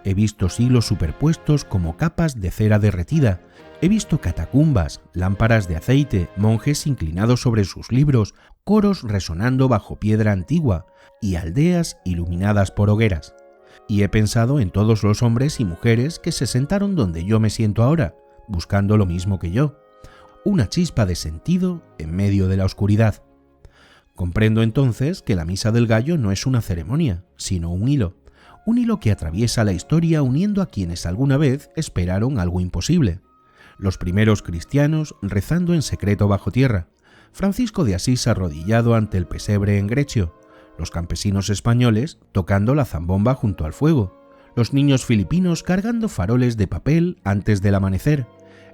He visto siglos superpuestos como capas de cera derretida. He visto catacumbas, lámparas de aceite, monjes inclinados sobre sus libros, coros resonando bajo piedra antigua y aldeas iluminadas por hogueras. Y he pensado en todos los hombres y mujeres que se sentaron donde yo me siento ahora, buscando lo mismo que yo. Una chispa de sentido en medio de la oscuridad. Comprendo entonces que la misa del gallo no es una ceremonia, sino un hilo que atraviesa la historia uniendo a quienes alguna vez esperaron algo imposible. Los primeros cristianos rezando en secreto bajo tierra, Francisco de Asís arrodillado ante el pesebre en Grecio, los campesinos españoles tocando la zambomba junto al fuego, los niños filipinos cargando faroles de papel antes del amanecer,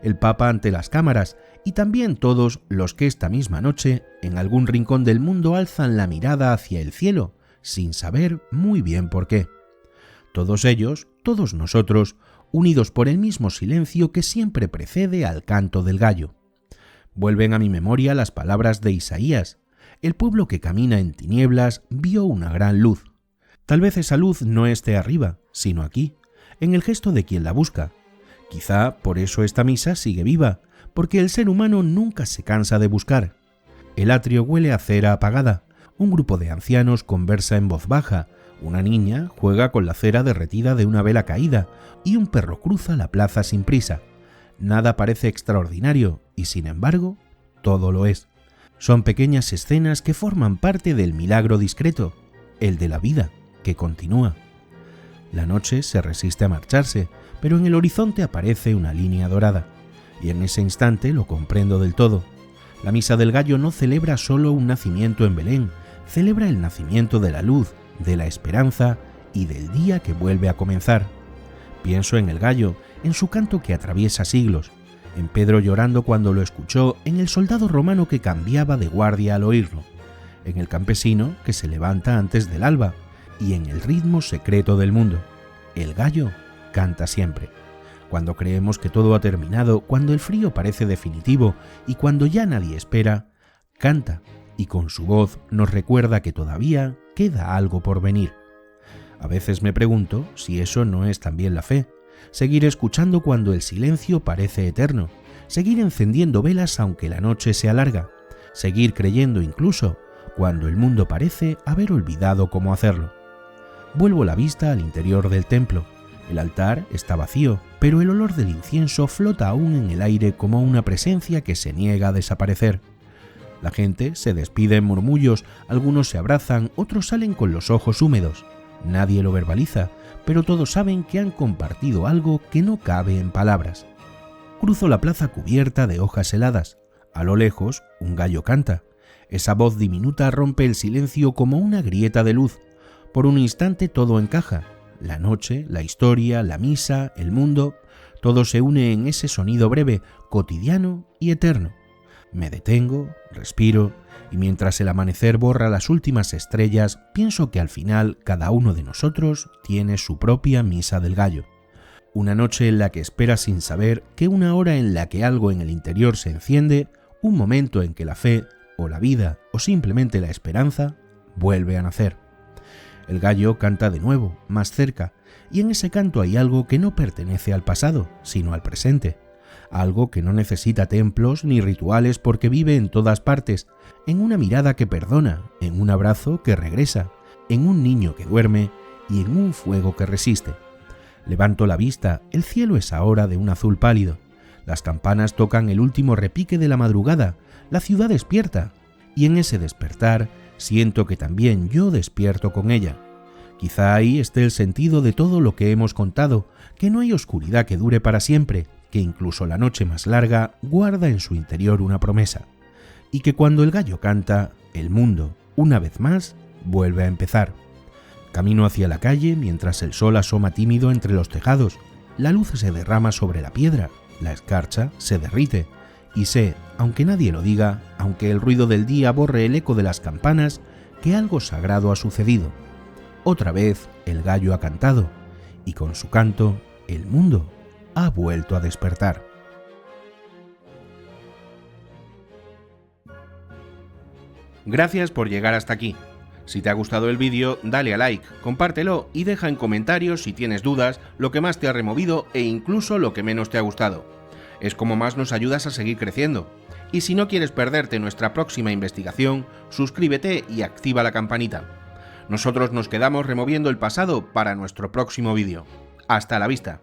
el Papa ante las cámaras y también todos los que esta misma noche en algún rincón del mundo alzan la mirada hacia el cielo sin saber muy bien por qué. Todos ellos, todos nosotros, unidos por el mismo silencio que siempre precede al canto del gallo. Vuelven a mi memoria las palabras de Isaías. El pueblo que camina en tinieblas vio una gran luz. Tal vez esa luz no esté arriba, sino aquí, en el gesto de quien la busca. Quizá por eso esta misa sigue viva, porque el ser humano nunca se cansa de buscar. El atrio huele a cera apagada, un grupo de ancianos conversa en voz baja, una niña juega con la cera derretida de una vela caída y un perro cruza la plaza sin prisa. Nada parece extraordinario y, sin embargo, todo lo es. Son pequeñas escenas que forman parte del milagro discreto, el de la vida, que continúa. La noche se resiste a marcharse, pero en el horizonte aparece una línea dorada, y en ese instante lo comprendo del todo. La Misa del Gallo no celebra solo un nacimiento en Belén, celebra el nacimiento de la luz, de la esperanza y del día que vuelve a comenzar. Pienso en el gallo, en su canto que atraviesa siglos, en Pedro llorando cuando lo escuchó, en el soldado romano que cambiaba de guardia al oírlo, en el campesino que se levanta antes del alba y en el ritmo secreto del mundo. El gallo canta siempre. Cuando creemos que todo ha terminado, cuando el frío parece definitivo y cuando ya nadie espera, canta y con su voz nos recuerda que todavía queda algo por venir. A veces me pregunto si eso no es también la fe, seguir escuchando cuando el silencio parece eterno, seguir encendiendo velas aunque la noche sea larga, seguir creyendo incluso cuando el mundo parece haber olvidado cómo hacerlo. Vuelvo la vista al interior del templo. El altar está vacío, pero el olor del incienso flota aún en el aire como una presencia que se niega a desaparecer. La gente se despide en murmullos, algunos se abrazan, otros salen con los ojos húmedos. Nadie lo verbaliza, pero todos saben que han compartido algo que no cabe en palabras. Cruzo la plaza cubierta de hojas heladas. A lo lejos, un gallo canta. Esa voz diminuta rompe el silencio como una grieta de luz. Por un instante todo encaja. La noche, la historia, la misa, el mundo, todo se une en ese sonido breve, cotidiano y eterno. Me detengo, respiro, y mientras el amanecer borra las últimas estrellas, pienso que al final cada uno de nosotros tiene su propia Misa del Gallo. Una noche en la que espera sin saber, que una hora en la que algo en el interior se enciende, un momento en que la fe, o la vida, o simplemente la esperanza, vuelve a nacer. El gallo canta de nuevo, más cerca, y en ese canto hay algo que no pertenece al pasado, sino al presente. Algo que no necesita templos ni rituales porque vive en todas partes, en una mirada que perdona, en un abrazo que regresa, en un niño que duerme y en un fuego que resiste. Levanto la vista, el cielo es ahora de un azul pálido. Las campanas tocan el último repique de la madrugada, la ciudad despierta, y en ese despertar siento que también yo despierto con ella. Quizá ahí esté el sentido de todo lo que hemos contado, que no hay oscuridad que dure para siempre, que incluso la noche más larga guarda en su interior una promesa, y que cuando el gallo canta, el mundo, una vez más, vuelve a empezar. Camino hacia la calle mientras el sol asoma tímido entre los tejados, la luz se derrama sobre la piedra, la escarcha se derrite, y sé, aunque nadie lo diga, aunque el ruido del día borre el eco de las campanas, que algo sagrado ha sucedido. Otra vez el gallo ha cantado, y con su canto, el mundo ha vuelto a despertar. Gracias por llegar hasta aquí. Si te ha gustado el vídeo, dale a like, compártelo y deja en comentarios si tienes dudas, lo que más te ha removido e incluso lo que menos te ha gustado. Es como más nos ayudas a seguir creciendo. Y si no quieres perderte nuestra próxima investigación, suscríbete y activa la campanita. Nosotros nos quedamos removiendo el pasado para nuestro próximo vídeo. ¡Hasta la vista!